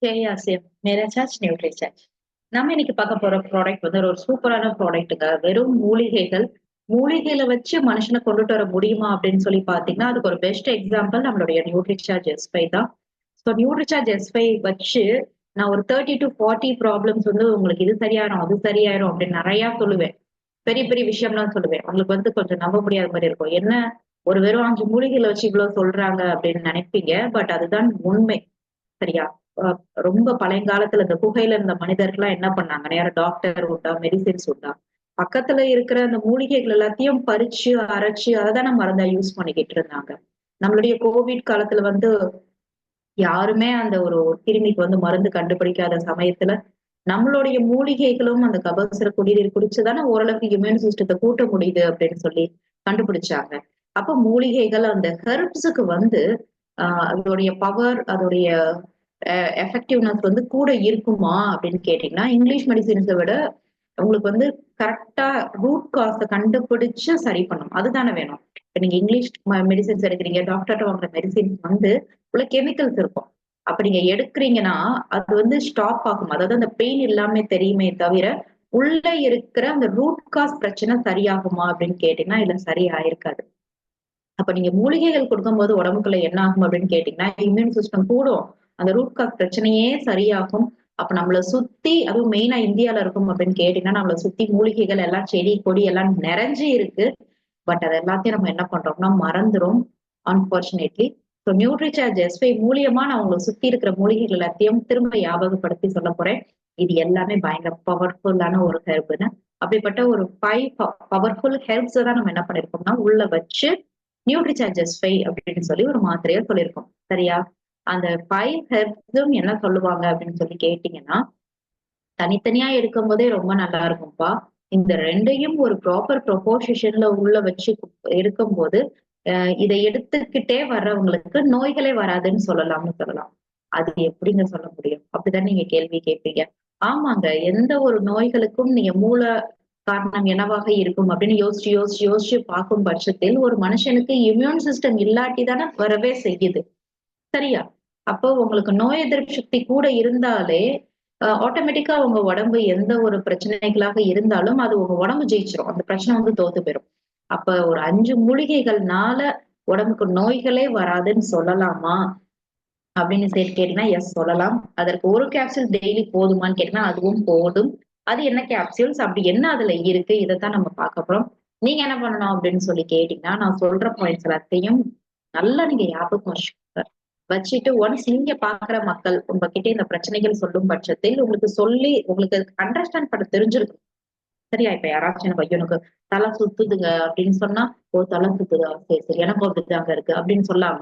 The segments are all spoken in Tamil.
मेरा चार्ज நியூட்ரி சார்ஜ். நம்ம இன்னைக்கு பார்க்க போற ப்ராடக்ட் வந்து ஒரு சூப்பரான ப்ராடக்ட்டுங்க. வெறும் மூலிகைகள். மூலிகையில வச்சு மனுஷன கொண்டுட்டு வர முடியுமா அப்படின்னு சொல்லி பார்த்தீங்கன்னா, அதுக்கு ஒரு பெஸ்ட் எக்ஸாம்பிள் நம்மளுடைய நியூட்ரிசார்ஜ் S5 தான். ஸோ நியூட்ரிசார்ஜ் S5 வச்சு நான் ஒரு 30 டூ 40 ப்ராப்ளம்ஸ் வந்து உங்களுக்கு இது சரியாயிரும், அது சரியாயிரும் அப்படின்னு நெறையா சொல்லுவேன். பெரிய பெரிய விஷயம்லாம் சொல்லுவேன். உங்களுக்கு வந்து கொஞ்சம் நம்ப முடியாத மாரி இருக்கும். என்ன ஒரு வெறும் 5 மூலிகைகள வச்சு இவ்ளோ சொல்றாங்க அப்படின்னு நெனைப்பீங்க. பட் அதுதான் உண்மை. சரியா? அ ரொம்ப பழையங்காலத்துல இந்த குகையில இருந்த மனிதர்கள்லாம் என்ன பண்ணாங்க? நேரா டாக்டர் உண்டா, மெடிசின்ஸ் உண்டா? பக்கத்துல இருக்கிற அந்த மூலிகைகள் எல்லாத்தையும் பறிச்சு, அரைச்சு அததானே மருந்தா யூஸ் பண்ணிக்கிட்டு இருந்தாங்க. நம்மளுடைய கோவிட் காலத்துல வந்து யாருமே அந்த ஒரு கிருமிக்கு வந்து மருந்து கண்டுபிடிக்காத சமயத்துல, நம்மளுடைய மூலிகைகளும் அந்த கபசுர குடிநீர் குடிச்சு தானே ஓரளவுக்கு இம்யூன் சிஸ்டத்த கூட்ட முடியுது அப்படின்னு சொல்லி கண்டுபிடிச்சாங்க. அப்ப மூலிகைகள் அந்த ஹெர்ப்ஸுக்கு வந்து அதோடைய பவர், அதோடைய எஃபெக்டிவ்னஸ் வந்து கூட இருக்குமா அப்படின்னு கேட்டீங்கன்னா, இங்கிலீஷ் மெடிசின்ஸ விட உங்களுக்கு வந்து கரெக்ட்டா ரூட் காஸ கண்டுபிடிச்சு சரி பண்ணும். அதுதானே வேணும். இப்ப நீங்க இங்கிலீஷ் மெடிசின்ஸ் எடுக்கிறீங்க, டாக்டர்ட்ட வாங்குற மெடிசின்ஸ் வந்து உள்ள கெமிக்கல்ஸ் இருக்கும். அப்ப நீங்க எடுக்கிறீங்கன்னா, அது வந்து ஸ்டாப் ஆகும். அதாவது அந்த பெயின் எல்லாமே தெரியுமே தவிர, உள்ள இருக்கிற அந்த ரூட் காஸ் பிரச்சனை சரியாகுமா அப்படின்னு கேட்டீங்கன்னா, இல்ல சரி ஆயிருக்காது. அப்ப நீங்க மூலிகைகள் குடுக்கும்போது உடம்புக்குள்ள என்ன ஆகும் அப்படின்னு கேட்டீங்கன்னா, இம்யூன் சிஸ்டம் கூடும். அந்த ரூட் காஸ் பிரச்சனையே சரியாகும். அப்ப நம்மள சுத்தி அதுவும் மெயினா இந்தியால இருக்கும் அப்படின்னு கேட்டீங்கன்னா, நம்மள சுத்தி மூலிகைகள் எல்லாம் செடி, கொடி எல்லாம் நிறைஞ்சு இருக்கு. பட் அது எல்லாத்தையும் நம்ம என்ன பண்றோம்னா மறந்துரும். அன்பார்ச்சுனேட்லி. ஸோ நியூட்ரிசார்ஜ் S5 மூலியமா நான் உங்கள சுத்தி இருக்கிற மூலிகைகள் எல்லாத்தையும் திரும்ப ஞாபகப்படுத்தி சொல்லப் போறேன். இது எல்லாமே பயங்கர பவர்ஃபுல்லான ஒரு ஹெர்ப்ன்னு. அப்படிப்பட்ட ஒரு 5 பவர்ஃபுல் ஹெர்ப்ஸ தான் நம்ம என்ன பண்ணியிருக்கோம்னா, உள்ள வச்சு நியூட்ரிசார்ஜ் S5 அப்படின்னு சொல்லி ஒரு மாத்திரையா சொல்லியிருக்கோம். சரியா? அந்த 5 ஹெர்ப்ஸும் என்ன சொல்லுவாங்க அப்படின்னு சொல்லி கேட்டீங்கன்னா, தனித்தனியா எடுக்கும்போதே ரொம்ப நல்லா இருக்கும்பா. இந்த 2யும் ஒரு ப்ராப்பர் ப்ரொபோர்ஷன்ல உள்ள வச்சு எடுக்கும்போது, அ இத எடுத்துக்கிட்டே வர்றவங்களுக்கு நோய்களே வராதுன்னு சொல்லலாம்னு சொல்லலாம். அது எப்படிங்க சொல்ல முடியும்? அப்படித்தானே நீங்க கேள்வி கேட்பீங்க. ஆமாங்க. எந்த ஒரு நோய்களுக்கும் நீங்க மூல காரணம் என்னவாக இருக்கும் அப்படின்னு யோசிச்சு பார்க்கும் பட்சத்தில், ஒரு மனுஷனுக்கு இம்யூன் சிஸ்டம் இல்லாட்டி தானே வரவே செய்யுது. சரியா? அப்போ உங்களுக்கு நோய் எதிர்ப்பு சக்தி கூட இருந்தாலே, ஆட்டோமேட்டிக்கா உங்க உடம்பு எந்த ஒரு பிரச்சனைகளாக இருந்தாலும், அது உங்க உடம்பு ஜெயிச்சுரும். அந்த பிரச்சனை வந்து தோத்து போயிரும். அப்ப ஒரு 5 மூலிகைகள்னால உடம்புக்கு நோய்களே வராதுன்னு சொல்லலாமா? அப்படின்னு கேட்டீங்கன்னா, எஸ் சொல்லலாம். அதற்கு 1 கேப்சூல் டெய்லி போதுமான்னு கேட்டீங்கன்னா, அதுவும் போதும். அது என்ன கேப்சூல்ஸ்? அப்படி என்ன அதுல இருக்கு? இதத்தான் நம்ம பார்க்க போறோம். நீங்க என்ன பண்ணணும் அப்படின்னு சொல்லி கேட்டீங்கன்னா, நான் சொல்ற பாயிண்ட்ஸ் எல்லாத்தையும் நல்லா நீங்க ஞாபகம் வச்சுக்கோங்க. வச்சுட்டு ஒன்ஸ் நீங்க பார்க்குற மக்கள் உங்ககிட்ட இந்த பிரச்சனைகள் சொல்லும் பட்சத்தில், உங்களுக்கு சொல்லி உங்களுக்கு அண்டர்ஸ்டாண்ட் பண்ண தெரிஞ்சிருக்கும். சரியா? இப்ப யாராச்சும் எனக்கு ஐயோ! எனக்கு தல சுத்துதுங்க அப்படின்னு சொன்னா, ஓ! தல சுத்துதா? சரி, சரி. எனக்கும் அப்படிதாங்க இருக்கு அப்படின்னு சொல்லாம,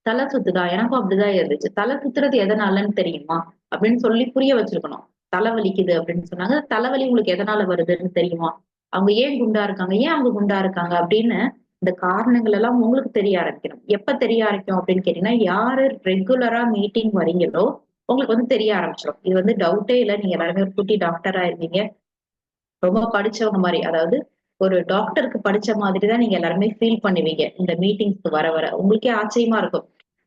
தல சுத்துதா? எனக்கும் அப்படிதான் இருந்துச்சு. தல சுத்துறது எதனாலன்னு தெரியுமா? அப்படின்னு சொல்லி புரிய வச்சிருக்கணும். தல வலிக்குது அப்படின்னு சொன்னாங்க. தலைவலி உங்களுக்கு எதனால வருதுன்னு தெரியுமா? அவங்க ஏன் குண்டா இருக்காங்க? ஏன் அவங்க குண்டா இருக்காங்க? அப்படின்னு இந்த காரணங்கள் எல்லாம் உங்களுக்கு தெரிய ஆரம்பிக்கணும். எப்ப தெரிய ஆரம்பிக்கும் அப்படின்னு கேட்டீங்கன்னா, யாரு ரெகுலரா மீட்டிங் வரீங்களோ, உங்களுக்கு வந்து தெரிய ஆரம்பிச்சுரும். இது வந்து டவுட்டே இல்ல. நீங்க எல்லாருமே ஒரு குட்டி டாக்டரா இருந்தீங்க. ரொம்ப படிச்சவங்க மாரி. அதாவது ஒரு டாக்டருக்கு படிச்ச மாதிரி தான் நீங்க எல்லாருமே ஃபீல் பண்ணுவீங்க. இந்த மீட்டிங்ஸ்க்கு வர வர. உங்களுக்கே ஆச்சரியமா இருக்கும்.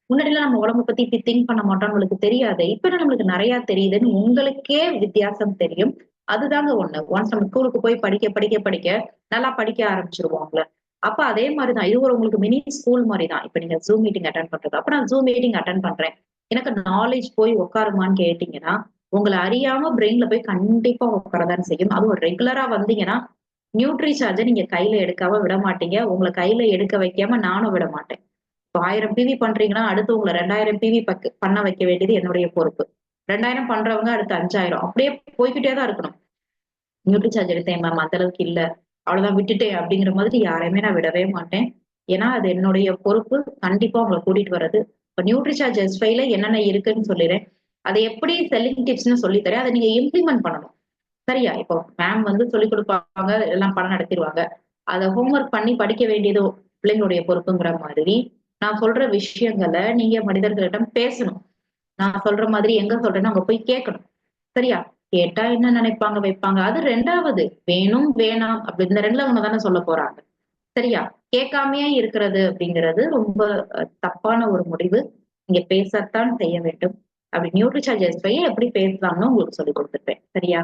முன்னாடிலாம் நம்ம உடம்ப பத்தி இப்படி திங்க் பண்ண மாட்டோம். நம்மளுக்கு தெரியாது. இப்ப நம்மளுக்கு நெறைய தெரியுதுன்னு உங்களுக்கே வித்தியாசம் தெரியும். அதுதாங்க ஒண்ணு. ஒன்ஸ் நம்ம ஸ்கூலுக்கு போய் படிக்க நல்லா படிக்க ஆரம்பிச்சுருவோம்ல. அப்ப அதே மாரி தான். இது ஒரு உங்களுக்கு மினி ஸ்கூல் மாரி தான். இப்ப நீங்க Zoom மீட்டிங் அட்டெண்ட் பண்றது. அப்ப நான் Zoom மீட்டிங் அட்டெண்ட் பண்றேன். எனக்கு நாலேட்ஜ் போய் உட்காருமான்னு கேட்டீங்கன்னா, உங்கள அறியாம பிரெயின்ல போய் கண்டிப்பா உட்காரதான் செய்யும். அதுவும் ரெகுலரா வந்தீங்கன்னா, நியூட்ரி சார்ஜ நீங்க கையில எடுக்காம விட மாட்டீங்க. உங்கள கையில எடுக்க வைக்காம நானும் விட மாட்டேன். இப்ப 1000 பிவி பண்றீங்கன்னா, அடுத்து உங்கள 2000 பிவி பண்ண வைக்க வேண்டியது என்னுடைய பொறுப்பு. 2000 பண்றவங்க அடுத்து 5000 அப்படியே போய்க்கிட்டே தான் இருக்கணும். நியூட்ரி சார்ஜ் எடுத்தேன் மேம் அந்த அளவுக்கு இல்ல. அவ்வளவுதான் விட்டுட்டேன் அப்படிங்கிற மாதிரி யாரையுமே நான் விடவே மாட்டேன். ஏன்னா, அது என்னுடைய பொறுப்பு. கண்டிப்பா உங்கள கூட்டிட்டு வர்றது. இப்ப நியூட்ரி சார்ஜ் S5ல என்னென்ன இருக்குன்னு சொல்லிறேன். அத எப்படி செல்லிங் டிப்ஸ்ன்னு சொல்லி தரேன். அத நீங்க இம்ப்ளிமெண்ட் பண்ணணும். சரியா? இப்போ மேம் வந்து சொல்லிக் குடுப்பாங்க, எல்லாம் பாடம் நடத்திருவாங்க. அத ஹோம் ஒர்க் பண்ணி படிக்க வேண்டியது பிள்ளைங்களுடைய பொறுப்புங்கிற மாதிரி, நான் சொல்ற விஷயங்கள நீங்க மனிதர்களிடம் பேசணும். நான் சொல்ற மாதிரி எங்க சொல்றேனோ அங்க போய் கேட்கணும். சரியா? கேட்டா என்ன நினைப்பாங்க, வைப்பாங்க. அது 2வது. வேணும், வேணாம் அப்படி இந்த 2ல ஒண்ணு தானே சொல்லப் போறாங்க. சரியா? கேட்காமயே இருக்கிறது அப்படிங்கிறது ரொம்ப தப்பான ஒரு முடிவு. நீங்க பேசத்தான் செய்ய வேண்டும். அப்படி நியூட்ரிசார்ஜ் எஸ்5 எப்படி பேசலாம்னு உங்களுக்கு சொல்லி கொடுத்துருப்பேன். சரியா?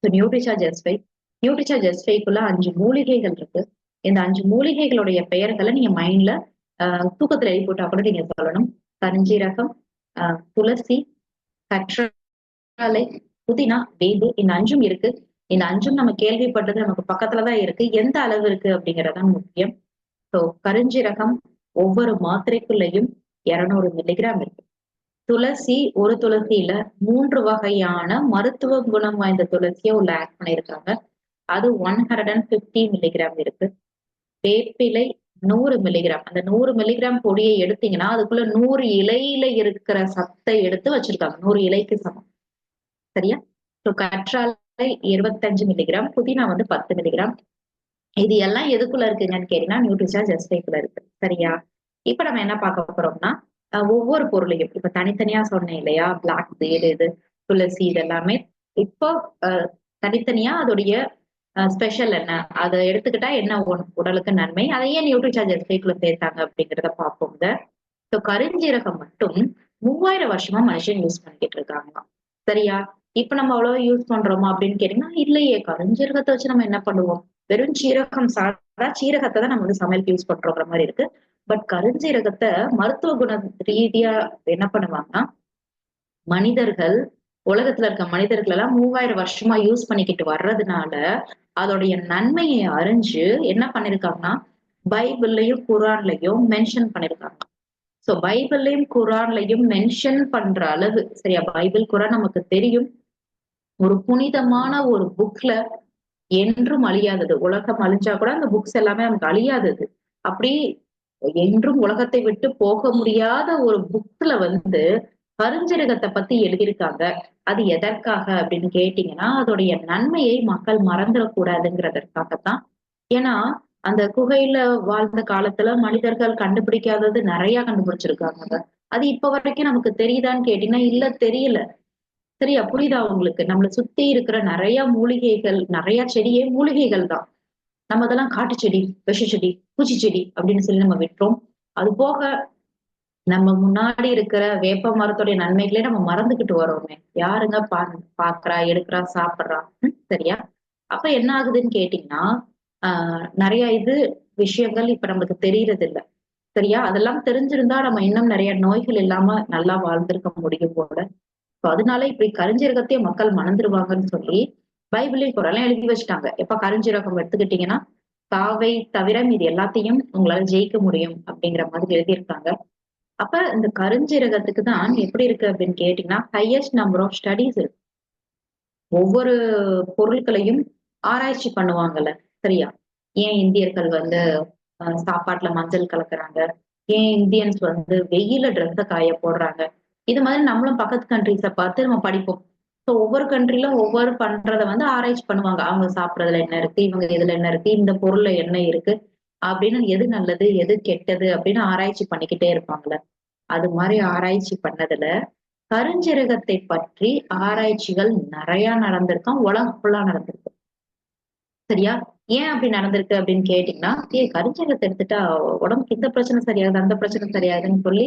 நியூட்ரிசார்ஜ் எஸ்5 நியூட்ரிசார்ஜ் எஸ்5க்குள்ள 5 மூலிகைகள் இருக்கு. இந்த 5 மூலிகைகளுடைய பெயர்களை நீங்க மைண்ட்ல தூக்கத்துல எழுதி போட்டா கூட நீங்க சொல்லணும். கருஞ்சீரகம், துளசி, கற்றாழை, புதினா, வேம்பு, இந்த 5ம் இருக்கு. இந்த 5ம் நம்ம கேள்விப்பட்டது நமக்கு பக்கத்துலதான் இருக்கு. எந்த அளவு இருக்கு அப்படிங்கறதான் முக்கியம். சோ கருஞ்சீரகம் ஒவ்வொரு மாத்திரைக்குள்ளேயும் 200 மில்லிகிராம் இருக்கு. துளசி ஒரு துளசியில 3 வகையான மருத்துவ குணம் வாய்ந்த துளசியை உள்ள ஆட் பண்ணிருக்காங்க. அது 150 மில்லிகிராம் இருக்கு. வேப்பிலை 100 மில்லிகிராம். அந்த 100 மில்லிகிராம் பொடியை எடுத்தீங்கன்னா அதுக்குள்ள 100 இலையில இருக்கிற சத்தை எடுத்து வச்சிருக்காங்க. 100 இலைக்கு சமம். சரியா? கற்றாழை 25 மில்லிகிராம், புதினா 10 மில்லிகிராம். இது எல்லாம் எதுக்குள்ள இருக்குங்கன்னு கேட்டீங்கன்னா நியூட்ரிசார்ஜ் எஸ்5க்குள்ள இருக்கு. சரியா? இப்ப நம்ம என்ன பார்க்க போறோம்னா ஒவ்வொரு பொருளையும் இப்ப தனித்தனியா சொன்னேன் இல்லையா, பிளாக் சீடு, இது துளசி, இது எல்லாமே இப்போ தனித்தனியா அதோடைய ஸ்பெஷல் என்ன, அதை எடுத்துக்கிட்டா என்ன உடலுக்கு நன்மை, அதை ஏன் நியூட்ரிசார்ஜ் எஸ்5க்குள்ள சேர்த்தாங்க அப்படிங்கிறத பார்ப்போங்க. ஸோ கருஞ்சீரகம் மட்டும் 3000 வருஷமா மனுஷன் யூஸ் பண்ணிக்கிட்டு இருக்காங்க. சரியா? இப்ப நம்ம அவ்வளவு யூஸ் பண்றோமா அப்படின்னு கேட்டீங்கன்னா இல்லையே. கருஞ்சீரகத்தை வச்சு நம்ம என்ன பண்ணுவோம்? வெறும் சீரகம் சாப்பிட்டா சீரகத்தை தான் நம்ம சமையலுக்கு யூஸ் பண்றோங்கிற மாதிரி இருக்கு. பட் கருஞ்சீரகத்தை மருத்துவ குண ரீதியா என்ன பண்ணுவாங்கன்னா, மனிதர்கள் உலகத்துல இருக்க மனிதர்கள் எல்லாம் 3000 வருஷமா யூஸ் பண்ணிக்கிட்டு வர்றதுனால அதோடைய நன்மையை அறிஞ்சு என்ன பண்ணிருக்காங்கன்னா பைபிள்லயும் குரான்லயும் மென்ஷன் பண்ணிருக்காங்க. சோ பைபிள்லயும் குரான்லயும் மென்ஷன் பண்ற அளவு, சரியா, பைபிள் குரான் நமக்கு தெரியும், ஒரு புனிதமான ஒரு புக்ல என்றும் அழியாதது. உலகம் அழிஞ்சா கூட அந்த புக்ஸ் எல்லாமே நமக்கு அழியாதது. அப்படி என்றும் உலகத்தை விட்டு போக முடியாத ஒரு புக்ல கருஞ்சீரகத்தை பத்தி எழுதியிருக்காங்க. அது எதற்காக அப்படின்னு கேட்டீங்கன்னா அதோடைய நன்மையை மக்கள் மறந்துடக்கூடாதுங்கிறதற்காகத்தான். ஏன்னா அந்த குகையில வாழ்ந்த காலத்துல மனிதர்கள் கண்டுபிடிக்காதது நிறைய கண்டுபிடிச்சிருக்காங்க. அது இப்ப வரைக்கும் நமக்கு தெரியுதான்னு கேட்டீங்கன்னா இல்ல, தெரியல. சரியா? புரியுதா உங்களுக்கு? நம்மள சுத்தி இருக்கிற நிறைய மூலிகைகள், நிறைய செடியே மூலிகைகள் தான். நம்ம அதெல்லாம் காட்டு செடி, விஷ செடி, பூச்சி செடி அப்படின்னு சொல்லி நம்ம விட்டுறோம். அது போக நம்ம முன்னாடி இருக்கிற வேப்ப மரத்துடைய நன்மைகளே நம்ம மறந்துகிட்டு வரோமே. யாருங்க பாக்குறா, எடுக்கிறா, சாப்பிடுறா? சரியா? அப்ப என்ன ஆகுதுன்னு கேட்டீங்கன்னா நிறைய விஷயங்கள் இப்ப நமக்கு தெரியறது இல்ல. சரியா? அதெல்லாம் தெரிஞ்சிருந்தா நம்ம இன்னும் நிறைய நோய்கள் இல்லாம நல்லா வாழ்ந்திருக்க முடியும் போல. அதனால இப்படி கருஞ்சீரகத்தையே மக்கள் மறந்துடுவாங்கன்னு சொல்லி பைபிளையும் குரான்லயும் எழுதி வச்சுட்டாங்க. எப்ப கருஞ்சீரகம் எடுத்துக்கிட்டீங்கன்னா சாவை தவிர மீது எல்லாத்தையும் உங்களால ஜெயிக்க முடியும் அப்படிங்கிற மாதிரி எழுதியிருக்காங்க. அப்ப இந்த கருஞ்சீரகத்துக்கு தான் எப்படி இருக்கு அப்படின்னு கேட்டீங்கன்னா ஹையஸ்ட் நம்பர் ஆஃப் ஸ்டடீஸ் இருக்கு. ஒவ்வொரு பொருட்களையும் ஆராய்ச்சி பண்ணுவாங்கல்ல. சரியா? ஏன் இந்தியர்கள் சாப்பாட்டுல மஞ்சள் கலக்குறாங்க, ஏன் இந்தியன்ஸ் வெயில ட்ரெஸ்ஸ காய போடுறாங்க, இது மாதிரி நம்மளும் பக்கத்து கண்ட்ரிஸ பார்த்து நம்ம படிப்போம். ஸோ ஒவ்வொரு கண்ட்ரில ஒவ்வொரு பண்றத ஆராய்ச்சி பண்ணுவாங்க. அவங்க சாப்பிடுறதுல என்ன இருக்கு, இவங்க இதுல என்ன இருக்கு, இந்த பொருள்ல என்ன இருக்கு அப்படின்னு, எது நல்லது எது கெட்டது அப்படின்னு ஆராய்ச்சி பண்ணிக்கிட்டே இருப்பாங்கல்ல. அது மாதிரி ஆராய்ச்சி பண்ணதுல கருஞ்சீரகத்தை பற்றி ஆராய்ச்சிகள் நிறைய நடந்திருக்கும். உலகம் ஃபுல்லா நடந்திருக்கு. சரியா? ஏன் அப்படி நடந்திருக்கு அப்படின்னு கேட்டீங்கன்னா கருஞ்சீரகத்தை எடுத்துட்டா உடம்புக்கு இந்த பிரச்சனை சரியாகுது, அந்த பிரச்சனை சரியாகுதுன்னு சொல்லி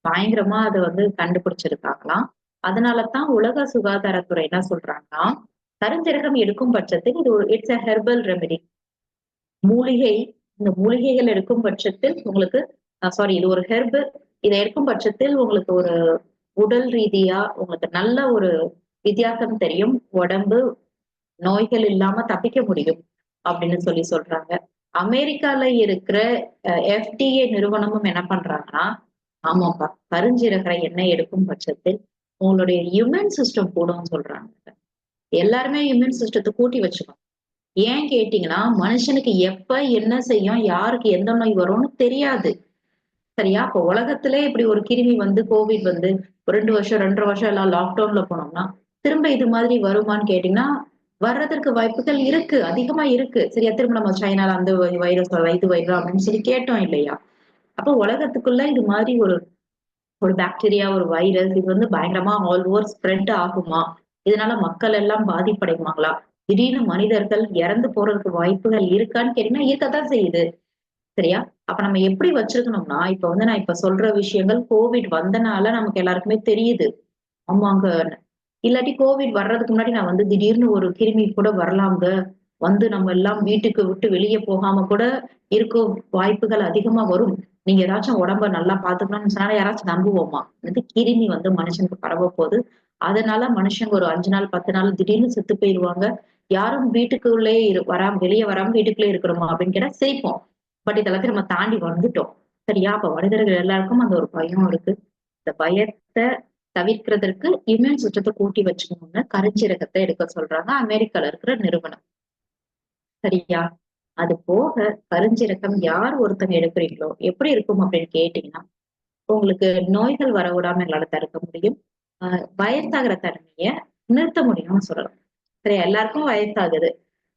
பயங்கரமா அதை கண்டுபிடிச்சிருக்காங்களாம். அதனாலதான் உலக சுகாதாரத்துறை என்ன சொல்றாங்கன்னா கருஞ்சீரகம் எடுக்கும் பட்சத்தில் இது இட்ஸ் அ ஹெர்பல் ரெமெடி. மூலிகை. இந்த மூலிகைகள் எடுக்கும் பட்சத்தில் உங்களுக்கு சாரி, இது ஒரு ஹெர்பு. இதை எடுக்கும் பட்சத்தில் உங்களுக்கு ஒரு உடல் ரீதியா உங்களுக்கு நல்ல ஒரு வித்தியாசம் தெரியும். உடம்பு நோய்கள் இல்லாம தப்பிக்க முடியும் அப்படின்னு சொல்றாங்க. அமெரிக்கால இருக்கிற FDA நிறுவனமும் என்ன பண்றாங்கன்னா ஆமாப்பா கருஞ்சீரக எண்ணெய் எடுக்கும் பட்சத்தில் உங்களுடைய இம்யூன் சிஸ்டம் கூடும் சொல்றாங்க. எல்லாருமே இம்யூன் சிஸ்டத்தை கூட்டி வச்சுக்கணும். ஏன் கேட்டீங்கன்னா மனுஷனுக்கு எப்ப என்ன செய்யும், யாருக்கு எந்த நோய் வரும்னு தெரியாது. சரியா? அப்ப உலகத்திலே இப்படி ஒரு கிருமி கோவிட் ஒரு 2 வருஷம் 2.5 வருஷம் எல்லாம் லாக்டவுன்ல போனோம்னா திரும்ப இது மாதிரி வருமான்னு கேட்டீங்கன்னா வர்றதற்கு வாய்ப்புகள் இருக்கு, அதிகமா இருக்கு. சரியா? திரும்ப நம்ம சைனால அந்த வைரஸ் இது வைரஸ் அப்படின்னு சொல்லி கேட்டோம் இல்லையா? அப்ப உலகத்துக்குள்ள இது மாதிரி ஒரு ஒரு பாக்டீரியா, ஒரு வைரஸ் இது பயங்கரமா ஆல் ஓவர் ஸ்ப்ரெட் ஆகுமா? இதனால மக்கள் எல்லாம் பாதிப்படைவாங்களா? திடீர்னு மனிதர்கள் இறந்து போறதுக்கு வாய்ப்புகள் இருக்கான்னு கேட்டீங்கன்னா இருக்கத்தான் செய்யுது. சரியா? அப்ப நம்ம எப்படி வச்சிருக்கணும்னா, இப்ப வந்து நான் இப்ப சொல்ற விஷயங்கள் கோவிட் வந்தனால நமக்கு எல்லாருக்குமே தெரியுது. ஆமாங்க. இல்லாட்டி கோவிட் வர்றதுக்கு முன்னாடி நான் வந்து திடீர்னு ஒரு கிருமி கூட வரலாங்க. வந்து நம்ம எல்லாம் வீட்டுக்கு விட்டு வெளிய போகாம கூட இருக்க வாய்ப்புகள் அதிகமா வரும். நீங்க ஏதாச்சும் உடம்ப நல்லா பார்த்துக்கணும்னு சொன்னா யாராச்சும் நம்புவோமா? வந்து கிருமி வந்து மனுஷனுக்கு பரவப்போது. அதனால மனுஷங்க ஒரு 5 நாள், 10 நாள் திடீர்னு செத்து போயிருவாங்க. யாரும் வீட்டுக்குள்ளயே வராம வெளிய வராம வீட்டுக்குள்ளே இருக்கணுமா? அப்படின்னு கேட்டா சிரிப்போம். பட் இதெல்லாத்தையும் நம்ம தாண்டி வந்துட்டோம். சரியா? அப்ப மனிதர்கள் எல்லாருக்கும் அந்த ஒரு பயம் இருக்கு. இந்த பயத்த தவிர்க்கிறதற்கு இம்யூன் சிஸ்டத்த கூட்டி வச்சுக்கணும்னு கருஞ்சீரகத்த எடுக்க சொல்றாங்க அமெரிக்கால இருக்கிற நிறுவனம். சரியா? அது போக கருஞ்சீரகம் யார் ஒருத்தங்க எடுக்கிறீங்களோ எப்படி இருக்கும் அப்படின்னு கேட்டீங்கன்னா, உங்களுக்கு நோய்கள் வரவிடாம எங்களால தடுக்க முடியும். வயசாகிற தன்மைய நிறுத்த முடியும்னு சொல்லலாம். சரி எல்லாருக்கும் வயசாகுது.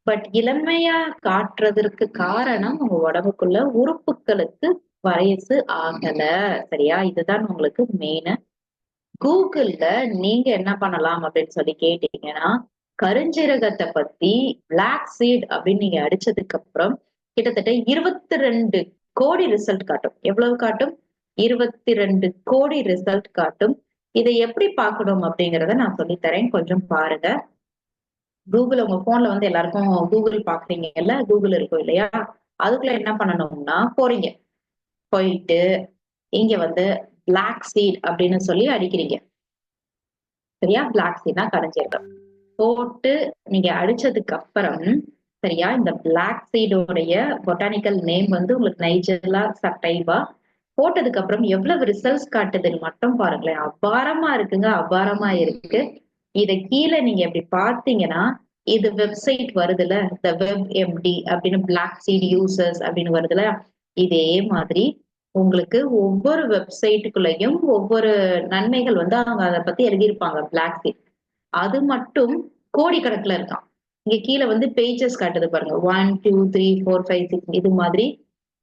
பட் இளமையா காட்டுறதற்கு காரணம் உங்க உடம்புக்குள்ள உறுப்புகளுக்கு வயசு ஆகல. சரியா? இதுதான் உங்களுக்கு மெயின். கூகுள்ல நீங்க என்ன பண்ணலாம் அப்படின்னு சொல்லி கேட்டீங்கன்னா, கருஞ்சீரகத்த பத்தி பிளாக் சீட் அப்படின்னு நீங்க அடிச்சதுக்கு அப்புறம் கிட்டத்தட்ட 22,00,00,000 ரிசல்ட் காட்டும். எவ்வளவு காட்டும்? 22,00,00,000 ரிசல்ட் காட்டும். இதை எப்படி பார்க்கணும் அப்படிங்கிறத நான் சொல்லித் தரேன். கொஞ்சம் பாருங்க. கூகுள் உங்க போன்ல வந்து எல்லாருக்கும் கூகுள் பாக்குறீங்கல்ல, கூகுள் இருக்கும் இல்லையா? அதுக்குள்ள என்ன பண்ணணும்னா போறீங்க. போயிட்டு இங்க வந்து பிளாக் சீட் அப்படின்னு சொல்லி அடிக்கிறீங்க. சரியா? பிளாக் சீட்னா கருஞ்சீரகம். போட்டு நீங்க அடிச்சதுக்கு அப்புறம், சரியா? இந்த பிளாக் சீடோடைய பொட்டானிக்கல் நேம் வந்து உங்களுக்கு நைஜெல்லா சட்டைவா. போட்டதுக்கு அப்புறம் எவ்வளவு ரிசல்ட்ஸ் காட்டுதுன்னு மட்டும் பாருங்களேன். அபாரமா இருக்குங்க, அபாரமா இருக்கு. இத கீழ நீங்க இப்படி பார்த்தீங்கன்னா, இது வெப்சைட் வருதுல்ல, இந்த வெப் எம்டி அப்படின்னு பிளாக் சீட் யூசர்ஸ் அப்படின்னு வருதுல்ல, இதே மாதிரி உங்களுக்கு ஒவ்வொரு வெப்சைட்டுக்குள்ளயும் ஒவ்வொரு நன்மைகள் வந்து அவங்க அத பத்தி எழுதியிருப்பாங்க பிளாக் சீட். அது மட்டும் கோடிக்கணக்குல இருக்காம். இங்க கீழ வந்து பேஜஸ் காட்டுது பாருங்க. 1, 2, 3, 4, 5, 6 இது மாதிரி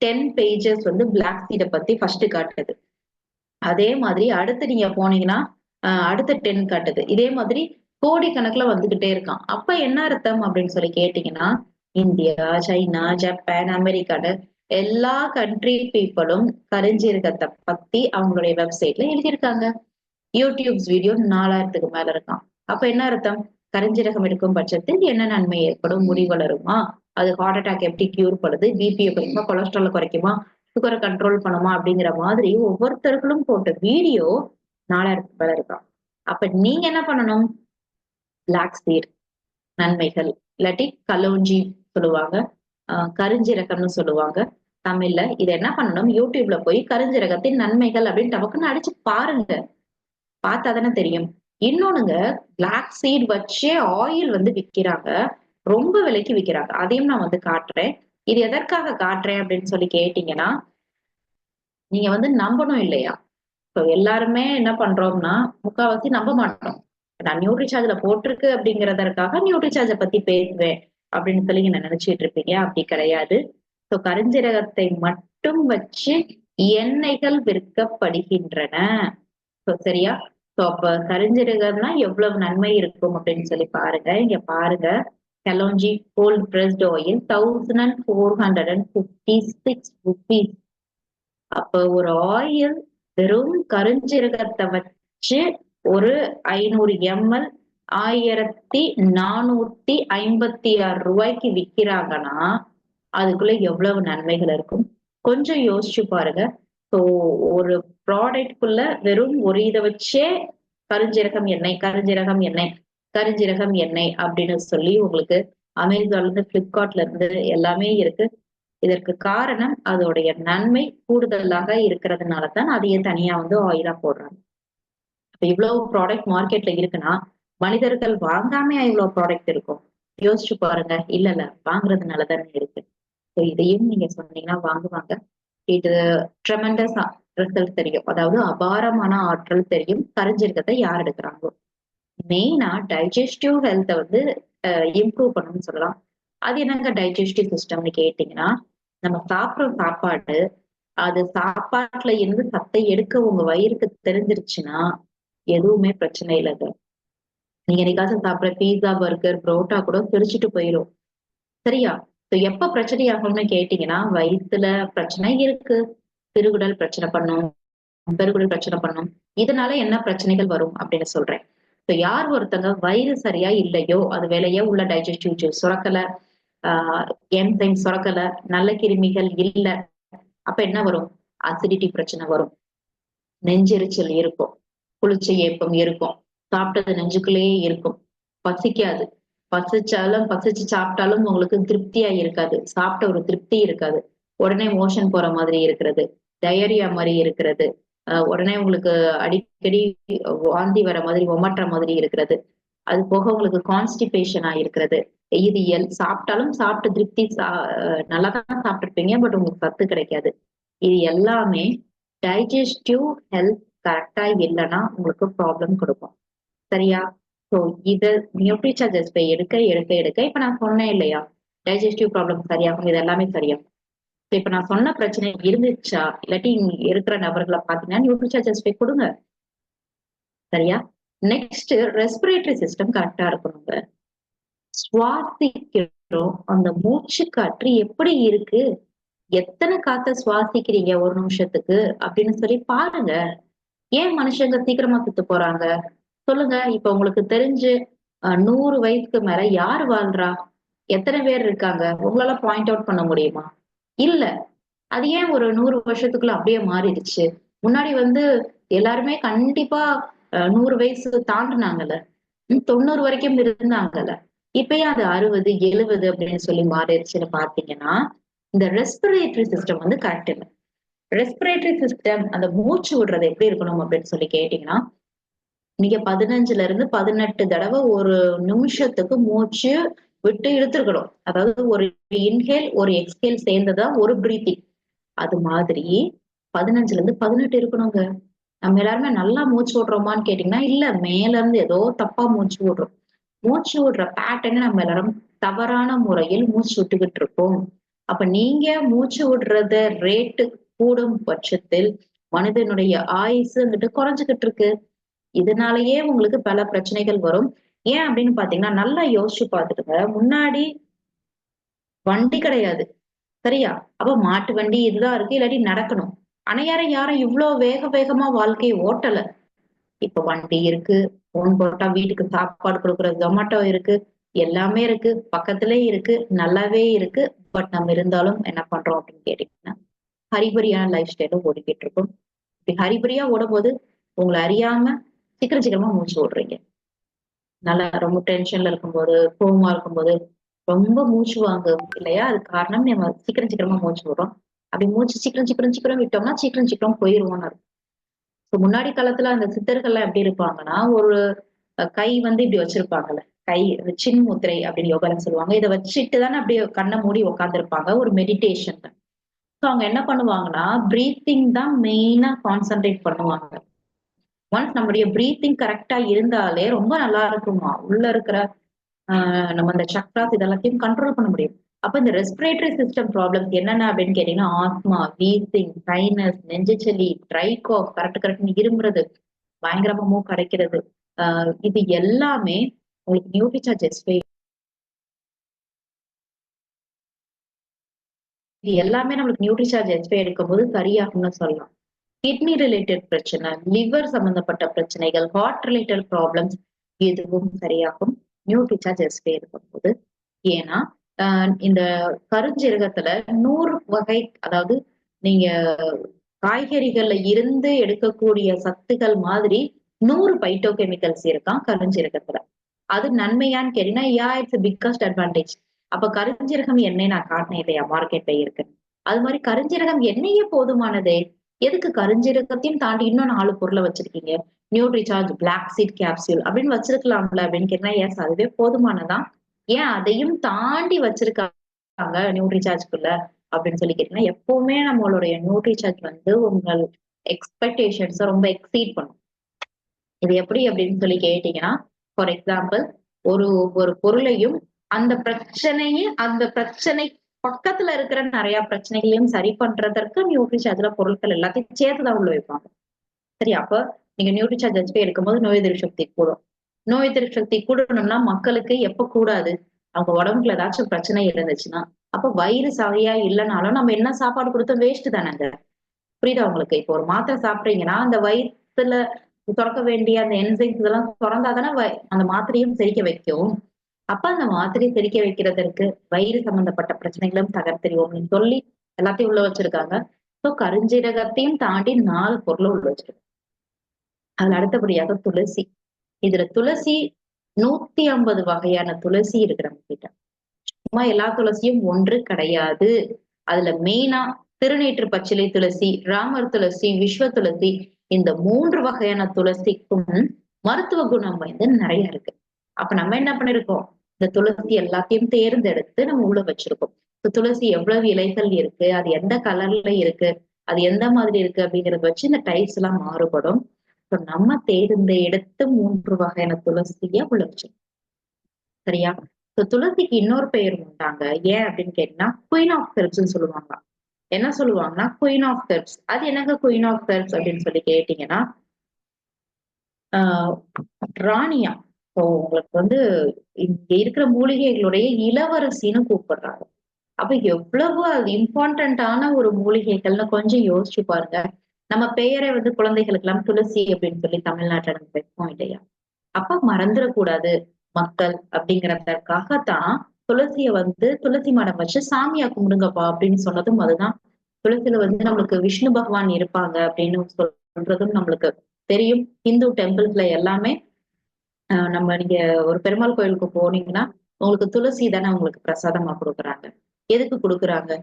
10 பேஜஸ் வந்து பிளாக் சீட பத்தி ஃபர்ஸ்ட் காட்டுது. அதே மாதிரி அடுத்து நீங்க போனீங்கன்னா, அடுத்த 10 காட்டுது. இதே மாதிரி கோடிக்கணக்குல வந்துகிட்டே இருக்காம். அப்ப என்ன அர்த்தம் அப்படின்னு சொல்லி கேட்டீங்கன்னா, இந்தியா, சைனா, ஜப்பான், அமெரிக்கான்னு எல்லா கண்ட்ரி பீப்பிளும் கருஞ்சீரகத்த பத்தி அவங்களுடைய வெப்சைட்ல எழுதியிருக்காங்க. யூடியூப்ஸ் வீடியோ 4,000க்கு மேல இருக்காம். அப்ப என்ன அர்த்தம்? கருஞ்சீரகம் எடுக்கும் பட்சத்தில் என்ன நன்மை ஏற்படும்? முடி வளருமா? அது ஹார்ட் அட்டாக் எப்படி கியூர் பண்ணுது? பிபிய குறைக்குமா? கொலஸ்ட்ரால குறைக்குமா? சுகர கண்ட்ரோல் பண்ணுமா? அப்படிங்கிற மாதிரி ஒவ்வொருத்தர்களும் போட்ட வீடியோ 4,000க்கு மேல இருக்காம். அப்ப நீங்க என்ன பண்ணணும்? பிளாக் சீட் நன்மைகள், இல்லாட்டி கலோஞ்சி சொல்லுவாங்க. கருஞ்சீரகம்னு சொல்லுவாங்க. தமிழ்ல. இத என்ன பண்ணணும்? யூடியூப்ல போய் கருஞ்சீரகத்தின் நன்மைகள் அப்படின்னு டபக்குன்னு அடிச்சு பாருங்க. பார்த்தா தானே தெரியும். இன்னொன்னுங்க, பிளாக் சீட் வச்சே ஆயில் வந்து விக்கிறாங்க. ரொம்ப விலைக்கு விக்கிறாங்க. அதையும் நான் வந்து காட்டுறேன். இது எதற்காக காட்டுறேன் அப்படின்னு சொல்லி கேட்டீங்கன்னா, நீங்க வந்து நம்பணும் இல்லையா? இப்ப எல்லாருமே என்ன பண்றோம்னா, முக்காவாசி நம்ப மாட்டோம். நான் நியூட்ரிசார்ஜ்ல போட்டிருக்கு அப்படிங்கிறதற்காக நியூட்ரிசார்ஜ பத்தி பேசுவேன் அப்படின்னு சொல்லி நீங்க நினைச்சுட்டு இருப்பீங்க. அப்படி கிடையாது. சோ கருஞ்சீரகத்தை மட்டும் வச்சு எண்ணெய்கள் விற்கப்படுகின்றன. சரியா? சோ அப்ப கருஞ்சீரகம்னா எவ்வளவு நன்மை இருக்கும் அப்படின்னு சொல்லி பாருங்க. இங்க பாருங்க. Kalonji cold pressed oil 1456 rupees. அப்ப ஒரு ஆயில் வெறும் கருஞ்சீரகத்தை வச்சு ஒரு 500 ml 1,456 விக்கிறாங்கன்னா, அதுக்குள்ள எவ்வளவு நன்மைகள் இருக்கும்? கொஞ்சம் யோசிச்சு பாருங்க. ஸோ ஒரு ப்ராடக்ட்குள்ள வெறும் ஒரு இத வச்சே கருஞ்சீரகம் எண்ணெய், கருஞ்சீரகம் எண்ணெய், கருஞ்சீரகம் எண்ணெய் அப்படின்னு சொல்லி உங்களுக்கு அமேசான்ல இருந்து, Flipkartல இருந்து எல்லாமே இருக்கு. இதற்கு காரணம் அதோடைய நன்மை கூடுதலாக இருக்கிறதுனால தான் அதையே தனியா வந்து ஆயிலா போடுறாங்க. இப்ப இவ்வளவு ப்ராடக்ட் மார்க்கெட்ல இருக்குன்னா, மனிதர்கள் வாங்காமயா இவ்வளவு ப்ராடக்ட் இருக்கும்? யோசிச்சு பாருங்க. இல்ல வாங்குறதுனால தானே இருக்கு. சோ இதையும் நீங்க சொன்னீங்கன்னா வாங்குவாங்க. இது ட்ரெமெண்டஸா ரிசல்ட் தெரியும். அதாவது அபாரமான ஆற்றல் தெரியும். கருஞ்சீரகத்த யார் எடுக்குறாங்களோ. மெயினா டைஜஸ்டிவ் ஹெல்த்த வந்து இம்ப்ரூவ் பண்ணும்னு சொல்லலாம். அது என்னங்க டைஜஸ்டிவ் சிஸ்டம்னு கேட்டீங்கன்னா, நம்ம சாப்பிடுற சாப்பாடு, அது சாப்பாட்டுல இருந்து சத்தை எடுக்க உங்க வயிறுக்கு தெரிஞ்சிருச்சுன்னா, எதுவுமே பிரச்சனை இல்லங்க. நீங்க என்னைக்காச்சும் சாப்பிடுற பீஸா, பர்கர், புரோட்டா கூட செரிச்சுட்டு போயிரும். சரியா? எப்ப பிரச்சனை ஆகும்னு கேட்டீங்கன்னா, வயித்துல பிரச்சனை இருக்கு, சிறுகுடல் பிரச்சனை பண்ணும், பெருங்குடல் பிரச்சனை பண்ணும். இதனால என்ன பிரச்சனைகள் வரும் அப்படின்னு சொல்றேன். யார் ஒருத்தங்க வயிறு சரியா இல்லையோ, அது வேலையே உள்ள டைஜஸ்டிவ் ஜூஸ் சுரக்கல, என்சைம் சுரக்கல, நல்ல கிருமிகள் இல்ல. அப்ப என்ன வரும்? அசிடிட்டி பிரச்சனை வரும். நெஞ்செரிச்சல் இருக்கும். புளிச்ச ஏப்பம் இருக்கும். சாப்பிட்டது நெஞ்சுக்குள்ளேயே இருக்கும். பசிக்காது. பசிச்சு சாப்பிட்டாலும் உங்களுக்கு திருப்தியா இருக்காது. சாப்பிட்ட ஒரு திருப்தி இருக்காது. உடனே மோஷன் போற மாதிரி இருக்கிறது. டயரியா மாரி இருக்கிறது. உடனே உங்களுக்கு அடிக்கடி வாந்தி வர மாதிரி, ஒமட்டுற மாதிரி இருக்கிறது. அது போக உங்களுக்கு கான்ஸ்டிபேஷனா இருக்கிறது. இது சாப்பிட்டாலும் சாப்பிட்ட திருப்தி நல்லா தான் சாப்பிட்டுருப்பீங்க. பட் உங்களுக்கு சத்து கிடைக்காது. இது எல்லாமே டைஜஸ்டிவ் ஹெல்த் கரெக்ட்டா இல்லன்னா உங்களுக்கு ப்ராப்ளம் குடுக்கும். சரியா? சோ இத நியூட்ரிசார்ஜஸ் போய் எடுக்க இப்ப நான் சொன்னேன் இல்லையா? டைஜஸ்டிவ் ப்ராப்ளம் சரியாகும். இது எல்லாமே சரியாகும். இப்ப நான் சொன்ன பிரச்சனை இருந்துச்சா? இல்லாட்டி இங்க இருக்கிற நபர்கள பார்த்தீங்கன்னா, நியூட்ரிசார்ஜஸ் போய் குடுங்க. சரியா? நெக்ஸ்ட் ரெஸ்பிரேட்டரி சிஸ்டம் கரெக்ட்டா இருக்கணுங்க. சுவாசிக்கிறோம். அந்த மூச்சு காற்று எப்படி இருக்கு? எத்தன காத்த சுவாசிக்கிறீங்க ஒரு நிமிஷத்துக்கு? அப்படின்னு சொல்லி பாருங்க. ஏன் மனுஷங்க சீக்கிரமா செத்து போறாங்க? சொல்லுங்க. இப்ப உங்களுக்கு தெரிஞ்சு 100 வயசுக்கு மேல யார் வாழ்றா? எத்தன பேர் இருக்காங்க? உங்களால பாயிண்ட் அவுட் பண்ண முடியுமா? இல்ல. அது ஏன் ஒரு 100 வருஷத்துக்குள்ள அப்படியே மாறிடுச்சு? முன்னாடி வந்து எல்லாருமே கண்டிப்பா 100 வயசு தாண்டுனாங்கல்ல. 90 வரைக்கும் இருந்தாங்கல்ல. இப்ப ஏன் அது 60, 70 அப்படின்னு சொல்லி மாறிடுச்சுன்னு பார்த்தீங்கன்னா, இந்த ரெஸ்பிரேட்டரி சிஸ்டம் வந்து கரெக்ட் இல்ல. ரெஸ்பிரேட்டரி சிஸ்டம் அந்த மூச்சு விடுறது எப்படி இருக்கணும் அப்படின்னு சொல்லி கேட்டீங்கன்னா, நீங்க 15ல இருந்து 18 தடவ ஒரு நிமிஷத்துக்கு மூச்சு விட்டு இழுத்துருக்கணும். அதாவது ஒரு இன்ஹேல், ஒரு எக்ஸ்ஹேல் சேர்ந்ததா ஒரு பிரீத்திங். அது மாதிரி 15ல இருந்து 18 இருக்கணுங்க. நம்ம எல்லாருமே நல்லா மூச்சு விடுறோமான்னு கேட்டீங்கன்னா, இல்ல மேல இருந்து ஏதோ தப்பா மூச்சு விடுறோம். மூச்சு விடுற பேட்டர்ன் நம்ம எல்லாரும் தவறான முறையில் மூச்சு விட்டுக்கிட்டு இருக்கோம். அப்ப நீங்க மூச்சு விடுறத ரேட்டு கூடும் பட்சத்தில் மனிதனுடைய ஆயுசு வந்துட்டு குறைஞ்சுகிட்டு இருக்கு. இதனாலேயே உங்களுக்கு பல பிரச்சனைகள் வரும். ஏன் அப்படின்னு பார்த்தீங்கன்னா, நல்லா யோசிச்சு பார்த்துடுங்க. முன்னாடி வண்டி கிடையாது. சரியா? அப்ப மாட்டு வண்டி இதுதான் இருக்கு. இல்லாட்டி நடக்கணும். ஆனா யாரும் இவ்ளோ வேகமா வாழ்க்கைய ஓட்டல. இப்ப வண்டி இருக்கு. ஃபோன் போட்டா வீட்டுக்கு சாப்பாடு குடுக்குற Zomato இருக்கு. எல்லாமே இருக்கு. பக்கத்திலேயே இருக்கு. நல்லாவே இருக்கு. பட் நம்ம இருந்தாலும் என்ன பண்றோம் அப்படின்னு கேட்டீங்கன்னா, ஹரிபரியான லைஃப் ஸ்டைல்ல ஓடிக்கிட்டு இருக்கோம். இப்படி ஹரிபரியா ஓடும்போது, உங்கள அறியாம சீக்கிரமா மூச்சு விடுறீங்க. நல்லா ரொம்ப டென்ஷன்ல இருக்கும்போது, கோவமா இருக்கும்போது, ரொம்ப மூச்சு வாங்கும் இல்லையா? அதுக்கு காரணம் நம்ம சீக்கிரமா மூச்சு விடுறோம். அப்படி மூச்சு சீக்கிரம் விட்டோம்னா, சீக்கிரம் போயிருவோம்னு அர்த்தம். முன்னாடி காலத்துல அந்த சித்தர்கள்லாம் எப்படி இருப்பாங்கன்னா, ஒரு கை வந்து இப்படி வச்சிருப்பாங்கல்ல. கை சின் முத்திரை அப்படின்னு யோகால சொல்லுவாங்க. இத வச்சுட்டு தானே அப்படியே கண்ண மூடி உட்கார்ந்திருப்பாங்க. ஒரு மெடிடேஷன். அவங்க என்ன பண்ணுவாங்கன்னா, பிரீத்திங் தான் மெயினா கான்சன்ட்ரேட் பண்ணுவாங்க. ஒன்ஸ் நம்முடைய பிரீத்திங் கரெக்ட்டா இருந்தாலே ரொம்ப நல்லா இருக்குமா. உள்ள இருக்கிற நம்ம அந்த சக்ராஸ் இது எல்லாத்தையும் கண்ட்ரோல் பண்ண முடியும். அப்ப இந்த ரெஸ்பிரேட்டரி சிஸ்டம் ப்ராப்ளம்ஸ் என்னென்ன அப்படின்னு கேட்டீங்கன்னா, ஆஸ்மா, வீசிங், சைனஸ், நெஞ்சுச்சலி, ட்ரை காஃப் கரெக்ட்ன்னு இருமுறது, பயங்கரமா மூக்கு அடைக்கிறது. இது எல்லாமே உங்களுக்கு நியூட்ரிசார்ஜ் எஸ்பை இது எல்லாமே நம்மளுக்கு நியூட்ரிசார்ஜ் எஸ்பை எடுக்கும்போது சரியாகும்னு சொல்லலாம். கிட்னி ரிலேட்டட் பிரச்சனை, லிவர் சம்பந்தப்பட்ட பிரச்சனைகள், ஹார்ட் ரிலேட்டட் ப்ராப்ளம்ஸ் இதுவும் சரியாகும். நியூட்ரிசார்ஜ் எஸ்பை இருக்கும்போது. ஏன்னா, இந்த கருஞ்சீரகத்துல 100 வகை அதாவது நீங்க காய்கறிகள்ல இருந்து எடுக்கக்கூடிய சத்துக்கள் மாதிரி 100 பைட்டோ கெமிக்கல்ஸ் இருக்காம் கருஞ்சீரகத்துல. அது நன்மையான்னு கேட்டீங்கன்னா, இட்ஸ் பிக்கஸ்ட் அட்வான்டேஜ். அப்ப கருஞ்சீரகம் எண்ணெய் நான் காட்டினேன் இல்லையா மார்க்கெட்ல இருக்கு. அது மாதிரி கருஞ்சீரகம் எண்ணெயே போதுமானதே. எதுக்கு கருஞ்சீரகத்தையும் தாண்டி இன்னும் 4 பொருள வச்சிருக்கீங்க? நியூட்ரிசார்ஜ், பிளாக் சீட் கேப்சூல் அப்படின்னு வச்சிருக்கலாம்ல அப்படின்னு கேட்டா, எஸ் அதுவே போதுமானதான். ஏன் அதையும் தாண்டி வச்சிருக்காங்க நியூட்ரிசார்ஜ்க்குள்ள அப்படின்னு சொல்லி கேட்டீங்கன்னா, எப்பவுமே நம்மளுடைய நியூட்ரிசார்ஜ் வந்து உங்கள் எக்ஸ்பெக்டேஷன்ஸ ரொம்ப எக்ஸீட் பண்ணும். இது எப்படி அப்படின்னு சொல்லி கேட்டீங்கன்னா, ஃபார் எக்ஸாம்பிள் ஒரு ஒரு பொருளையும் அந்த பிரச்சனை பக்கத்துல இருக்கிற நெறைய பிரச்சனைகளையும் சரி பண்றதற்கு நியூட்ரிசார்ஜ்ல பொருட்கள் எல்லாத்தையும் சேர்த்து தான் உள்ள வைப்பாங்க. சரி அப்ப நீங்க நியூட்ரிசார்ஜ் எடுக்கும்போது நோய் எதிர்ப்பு சக்தி கூடும். நோய் எதிர்ப்பு சக்தி கூடணும்னா மக்களுக்கு எப்ப கூடாது? அவங்க உடம்புல ஏதாச்சும் பிரச்சனை இருந்துச்சுன்னா, அப்ப வயிறு சரியா இல்லனாலும் நம்ம என்ன சாப்பாடு கொடுத்தோம் வேஸ்ட் தானங்க. புரியுதா உங்களுக்கு? இப்போ ஒரு மாத்திரை சாப்பிடுறீங்கன்னா, அந்த வயித்துல சுரக்க வேண்டிய அந்த என்சைம்ஸ் இதெல்லாம் சுரந்தா தானே அந்த மாத்திரையும் செரிக்க வைக்கும். அப்ப அந்த மாத்திரை செரிக்க வைக்கிறதற்கு வயிறு சம்பந்தப்பட்ட பிரச்சனைகளும் தகர்த்தெறிவோம்னு சொல்லி எல்லாத்தையும் உள்ள வச்சிருக்காங்க. சோ கருஞ்சீரகத்தையும் தாண்டி 4 பொருள உள்ள வச்சிருக்காங்க. அதுல அடுத்தபடியாக துளசி. இதுல துளசி 150 வகையான துளசி இருக்கு நம்ம கிட்ட. சும்மா எல்லா துளசியும் ஒன்று கிடையாது. அதுல மெயினா திருநீற்று பச்சிலை துளசி, ராமர் துளசி, விஸ்வ துளசி இந்த 3 வகையான துளசிக்கும் மருத்துவ குணம் வந்து நெறைய இருக்கு. அப்ப நம்ம என்ன பண்ணிருக்கோம்? இந்த துளசி எல்லாத்தையும் தேர்ந்தெடுத்து நம்ம உள்ள வச்சிருக்கோம். இப்ப துளசி எவ்வளவு இலைகள் இருக்கு, அது எந்த கலர்ல இருக்கு, அது எந்த மாதிரி இருக்கு அப்படிங்கிறத வச்சு இந்த டைப்ஸ் எல்லாம் மாறுபடும். இப்ப நம்ம தேர்ந்தெடுத்து 3 வகையான துளசிய உள்ள வச்சிருக்கோம். சரியா? துளசிக்கு இன்னொரு பெயர் உண்டாங்க. ஏன் அப்படின்னு கேட்டீங்கன்னா, குயின் ஆஃப் ஹெர்ப்ஸ்ன்னு சொல்லுவாங்க. என்ன சொல்லுவாங்கன்னா, குயின் ஆஃப் ஹெர்ப்ஸ். அது என்னங்க குயின் ஆஃப் ஹெர்ப்ஸ் அப்படின்னு சொல்லி கேட்டீங்கன்னா, ஆஹ் ராணியா. இப்போ உங்களுக்கு வந்து இங்க இருக்கிற மூலிகைகளுடைய இளவரசின்னு கூப்பிடுறாங்க. அப்ப எவ்வளவு அது இம்பார்ட்டன்டான ஒரு மூலிகைகள்னு கொஞ்சம் யோசிச்சு பாருங்க. நம்ம பெயரை வந்து குழந்தைகளுக்கு எல்லாம் துளசி அப்படின்னு சொல்லி தமிழ்நாட்டுல நம்ம வைப்போம் இல்லையா? அப்ப மறந்துடக்கூடாது மக்கள் அப்படிங்கிறதற்காகத்தான் துளசிய வந்து துளசி மாடம் வச்சு சாமியா கும்பிடுங்கப்பா அப்படின்னு சொன்னதும் அதுதான். துளசியில வந்து நம்மளுக்கு விஷ்ணு பகவான் இருப்பாங்க அப்படின்னு சொல்றதும் நம்மளுக்கு தெரியும். இந்து டெம்பிள்ஸ்ல எல்லாமே நம்ம நீங்க ஒரு பெருமாள் கோயிலுக்கு போனீங்கன்னா உங்களுக்கு துளசி தானே உங்களுக்கு பிரசாதமா கொடுக்குறாங்க. எதுக்கு கொடுக்குறாங்க?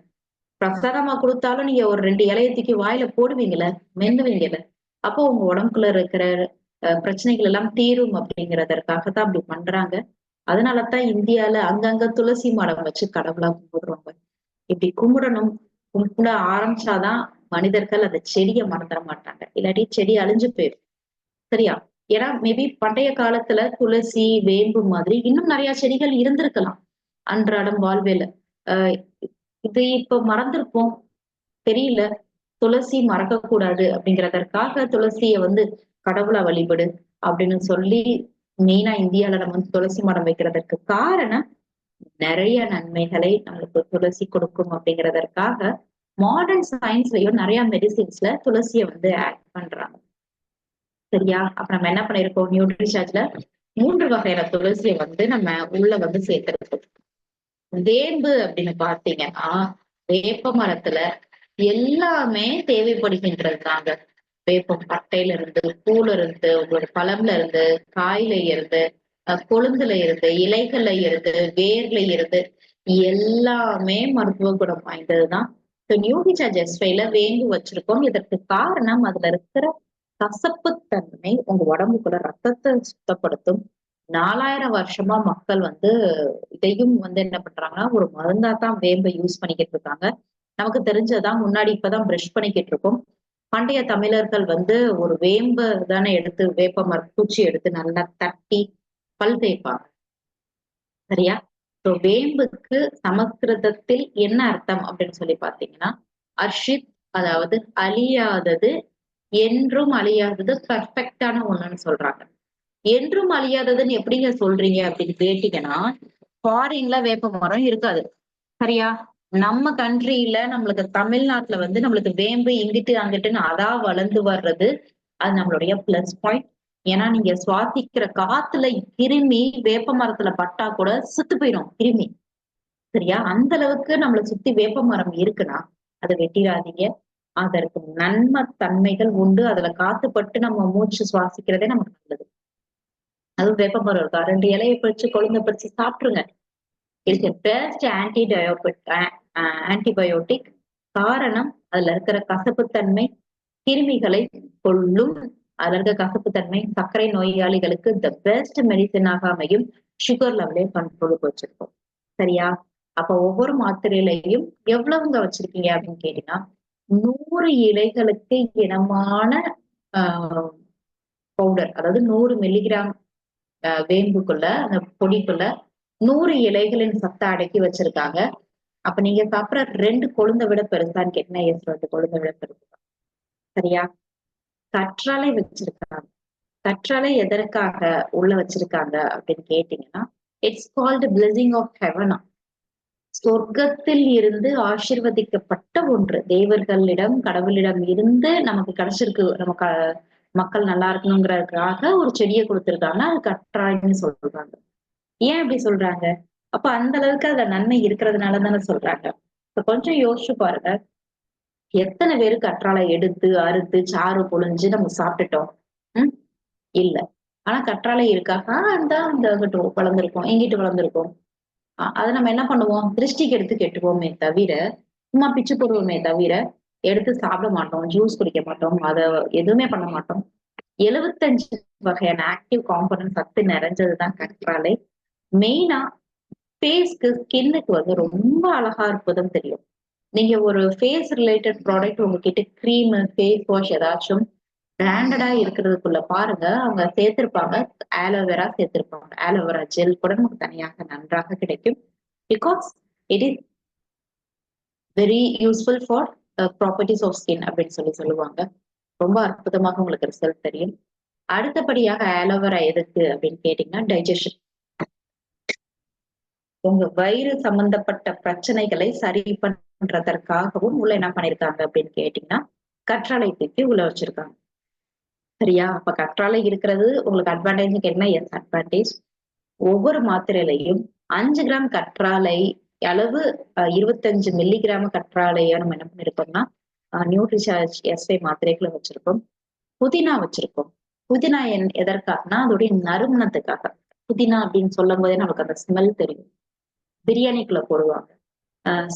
பிரசாதமா கொடுத்தாலும் நீங்க ஒரு 2 இலைய தூக்கி வாயில போடுவீங்கல்ல, மென்னுவீங்கல்ல. அப்போ உங்க உடம்புக்குள்ள இருக்கிற பிரச்சனைகள் எல்லாம் தீரும் அப்படிங்கிறதற்காகத்தான் அப்படி பண்றாங்க. அதனாலதான் இந்தியால அங்கங்க துளசி மாடம் வச்சு கடவுளா கும்பிடுறோங்க. இப்படி கும்பிடணும். கும்பிட ஆரம்பிச்சாதான் மனிதர்கள் அந்த செடிய மறந்துட மாட்டாங்க. இல்லாட்டி செடி அழிஞ்சு போயிடும். சரியா? ஏன்னா மேபி பண்டைய காலத்துல துளசி, வேம்பு மாதிரி இன்னும் நிறைய செடிகள் இருந்திருக்கலாம். அன்றாடம் வாழ்வியல. ஆஹ் இது இப்ப மறந்திருப்போம். தெரியல. துளசி மறக்கக் கூடாது அப்படிங்கிறதற்காக துளசிய வந்து கடவுளா வழிபடு அப்படின்னு சொல்லி மெயினா இந்தியால நம்ம வந்து துளசி மரம் வைக்கிறதற்கு காரணம் நிறைய நன்மைகளை நம்மளுக்கு துளசி கொடுக்கும் அப்படிங்கிறதற்காக மாடர்ன் சயின்ஸ்லயும் நிறைய மெடிசின்ஸ்ல துளசிய வந்து ஆட் பண்றாங்க. சரியா? அப்ப நம்ம என்ன பண்ணிருக்கோம்? நியூட்ரிசார்ஜ்ல 3 வகையான துளசிய வந்து நம்ம உள்ள வந்து சேர்த்திருக்கோம். வேம்பு அப்படின்னு பாத்தீங்கன்னா, வேப்ப மரத்துல எல்லாமே தேவைப்படுகின்றது தாங்க. வேப்பம் பட்டையில இருந்து, பூல இருந்து, உங்களோட பழம்ல இருந்து, காயில இருந்து, கொழுந்துல இருந்து, இலைகள்ல இருந்து, வேர்ல இருந்து எல்லாமே மருத்துவ குணம் வாய்ந்ததுதான். நியூட்ரிச்சா ஜெஸ்ட்ல வேம்பு வச்சிருக்கோம். இதற்கு காரணம் அதுல இருக்கிற கசப்புத்தன்மை உங்க உடம்புக்குள்ள ரத்தத்தை சுத்தப்படுத்தும். 4000 வருஷமா மக்கள் வந்து இதையும் வந்து என்ன பண்றாங்கன்னா, ஒரு மருந்தா தான் வேம்பை யூஸ் பண்ணிக்கிட்டு இருக்காங்க. நமக்கு தெரிஞ்சதுதான் முன்னாடி இப்பதான் பிரஷ் பண்ணிக்கிட்டு இருக்கோம். பண்டைய தமிழர்கள் வந்து ஒரு வேம்பு தானே எடுத்து வேப்ப மரக்குச்சி எடுத்து நல்லா தட்டி பல் தேய்ப்பாங்க. சரியா? சோ வேம்புக்கு சமஸ்கிருதத்தில் என்ன அர்த்தம் அப்படின்னு சொல்லி பாத்தீங்கன்னா, அர்ஷித் அதாவது அழியாதது, என்றும் அழியாதது, பெர்ஃபெக்டான ஒண்ணுன்னு சொல்றாங்க. என்றும் அழியாததுன்னு எப்படிங்க சொல்றீங்க அப்படின்னு கேட்டீங்கன்னா, ஃபாரின்ல வேப்ப மரம் இருக்காது. சரியா? நம்ம கண்ட்ரில நம்மளுக்கு தமிழ்நாட்டுல வந்து நம்மளுக்கு வேம்பு இங்கிட்டு அங்கிட்டுன்னு அதா வளர்ந்து வர்றது அது நம்மளுடைய பிளஸ் பாயிண்ட். ஏன்னா நீங்க சுவாசிக்கிற காத்துல கிருமி வேப்ப மரத்துல பட்டா கூட செத்து போயிடும் கிருமி. சரியா? அந்த அளவுக்கு நம்மளை சுத்தி வேப்ப மரம் இருக்குன்னா அதை வெட்டிடாதீங்க. அதற்கு நன்மை தன்மைகள் உண்டு. அதுல காத்துப்பட்டு நம்ம மூச்சு சுவாசிக்கிறதே நமக்கு நல்லது. அதுவும் வேப்ப மரம் இருக்கா 2 இலையை பிரிச்சு கொழுந்த பிரிச்சு சாப்பிட்டுருங்க. It's best antibiotic. காரணம் அதுல இருக்கிற கசப்புத்தன்மை கிருமிகளை கொல்லும். அதுல இருக்க கசப்புத்தன்மை சர்க்கரை நோயாளிகளுக்கு த பெஸ்ட் மெடிசனாக அமையும். சுகர் லெவலையும் கண்ட்ரோலுக்கு வச்சிருக்கோம். சரியா? அப்ப ஒவ்வொரு மாத்திரையிலையும் எவ்வளவுங்க வச்சிருக்கீங்க அப்படின்னு கேட்டீங்கன்னா 100 இலைகளுக்கு இனமான ஆஹ் பவுடர், அதாவது 100 மில்லிகிராம் வேம்புக்குள்ள அந்த பொடிக்குள்ள 100 இலைகளின் சத்தை அடக்கி வச்சிருக்காங்க. அப்ப நீங்க சாப்பிடுற 2 கொழுந்தை விட பெருசான்னு கேட்டீங்கன்னா எஸ் 2 கொழுந்தை விட பெருசு. சரியா? கற்றாழை வச்சிருக்காங்க. கற்றாழை எதற்காக உள்ள வச்சிருக்காங்க அப்படின்னு கேட்டீங்கன்னா, இட்ஸ் கால்டு பிளெஸிங் ஆஃப் ஹெவனா. சொர்க்கத்தில் இருந்து ஆசிர்வதிக்கப்பட்ட ஒன்று. தேவர்களிடம் கடவுளிடம் இருந்து நமக்கு கிடைச்சிருக்கு. நமக்கு மக்கள் நல்லா இருக்கணுங்கிறதுக்காக ஒரு செடியை கொடுத்திருக்காங்க. அது கற்றாழைன்னு சொல்றாங்க. ஏன் அப்படி சொல்றாங்க? அப்ப அந்த அளவுக்கு அதுல நன்மை இருக்கிறதுனால தானே சொல்றாங்க. இப்ப கொஞ்சம் யோசிச்சு பாருங்க. எத்தனை பேரு கற்றாழை எடுத்து அறுத்து சாறு பொழிஞ்சு நம்ம சாப்பிட்டுட்டோம். உம் இல்ல. ஆனா கற்றாழை இருக்கா? அந்த அந்த அங்கிட்டு வளர்ந்துருக்கும், எங்கிட்டு வளர்ந்துருக்கும். அதை நம்ம என்ன பண்ணுவோம்? திருஷ்டிக்கு எடுத்து கெட்டுவோமே தவிர, சும்மா பிச்சு போடுவோமே தவிர, எடுத்து சாப்பிட மாட்டோம், ஜூஸ் குடிக்க மாட்டோம், அத எதுவுமே பண்ண மாட்டோம். 75 வகையான ஆக்டிவ் காம்பனன்ட் சத்து நிறைஞ்சதுதான் கற்றாழை. மெயினா ஃபேஸ்க்கு, ஸ்கின்னுக்கு வந்து ரொம்ப அழகா இருப்பதும் தெரியும். நீங்க ஒரு ஃபேஸ் ரிலேட்டட் ப்ராடக்ட் உங்ககிட்ட கிரீம், ஃபேஸ் வாஷ் ஏதாச்சும் பிராண்டடா இருக்கிறதுக்குள்ள பாருங்க, அவங்க சேர்த்திருப்பாங்க. ஆலோவேரா சேர்த்திருப்பாங்க. ஆலோவேரா ஜெல் கூட நமக்கு தனியாக நன்றாக கிடைக்கும். Because it is very useful for properties of skin அப்படின்னு சொல்லுவாங்க. ரொம்ப அற்புதமாக உங்களுக்கு ரிசல்ட் தெரியும். அடுத்தபடியாக ஆலோவேரா எதுக்கு அப்படின்னு கேட்டீங்கன்னா, டைஜஷன். உங்க வயிறு சம்பந்தப்பட்ட பிரச்சனைகளை சரி பண்றதற்காகவும் உள்ள என்ன பண்ணிருக்காங்க அப்படின்னு கேட்டீங்கன்னா, கற்றாழை தூக்கி உள்ள வச்சிருக்காங்க. சரியா? அப்ப கற்றாழை இருக்கிறது உங்களுக்கு அட்வான்டேஜ் கேட்டீங்கன்னா, எஸ் அட்வான்டேஜ். ஒவ்வொரு மாத்திரையிலையும் 5 கிராம் கற்றாழை அளவு 25 மில்லிகிராம் கற்றாழைய நம்ம என்ன பண்ணிருக்கோம்னா, நியூட்ரிசார்ஜ் எஸ்ஐ மாத்திரைகளை வச்சிருக்கோம். புதினா வச்சிருக்கோம். புதினா எதற்காகனா அதோடைய நறுமணத்துக்காக. புதினா அப்படின்னு சொல்லும் போதே நமக்கு அந்த ஸ்மெல் தெரியும். பிரியாணிக்குள்ள போடுவாங்க.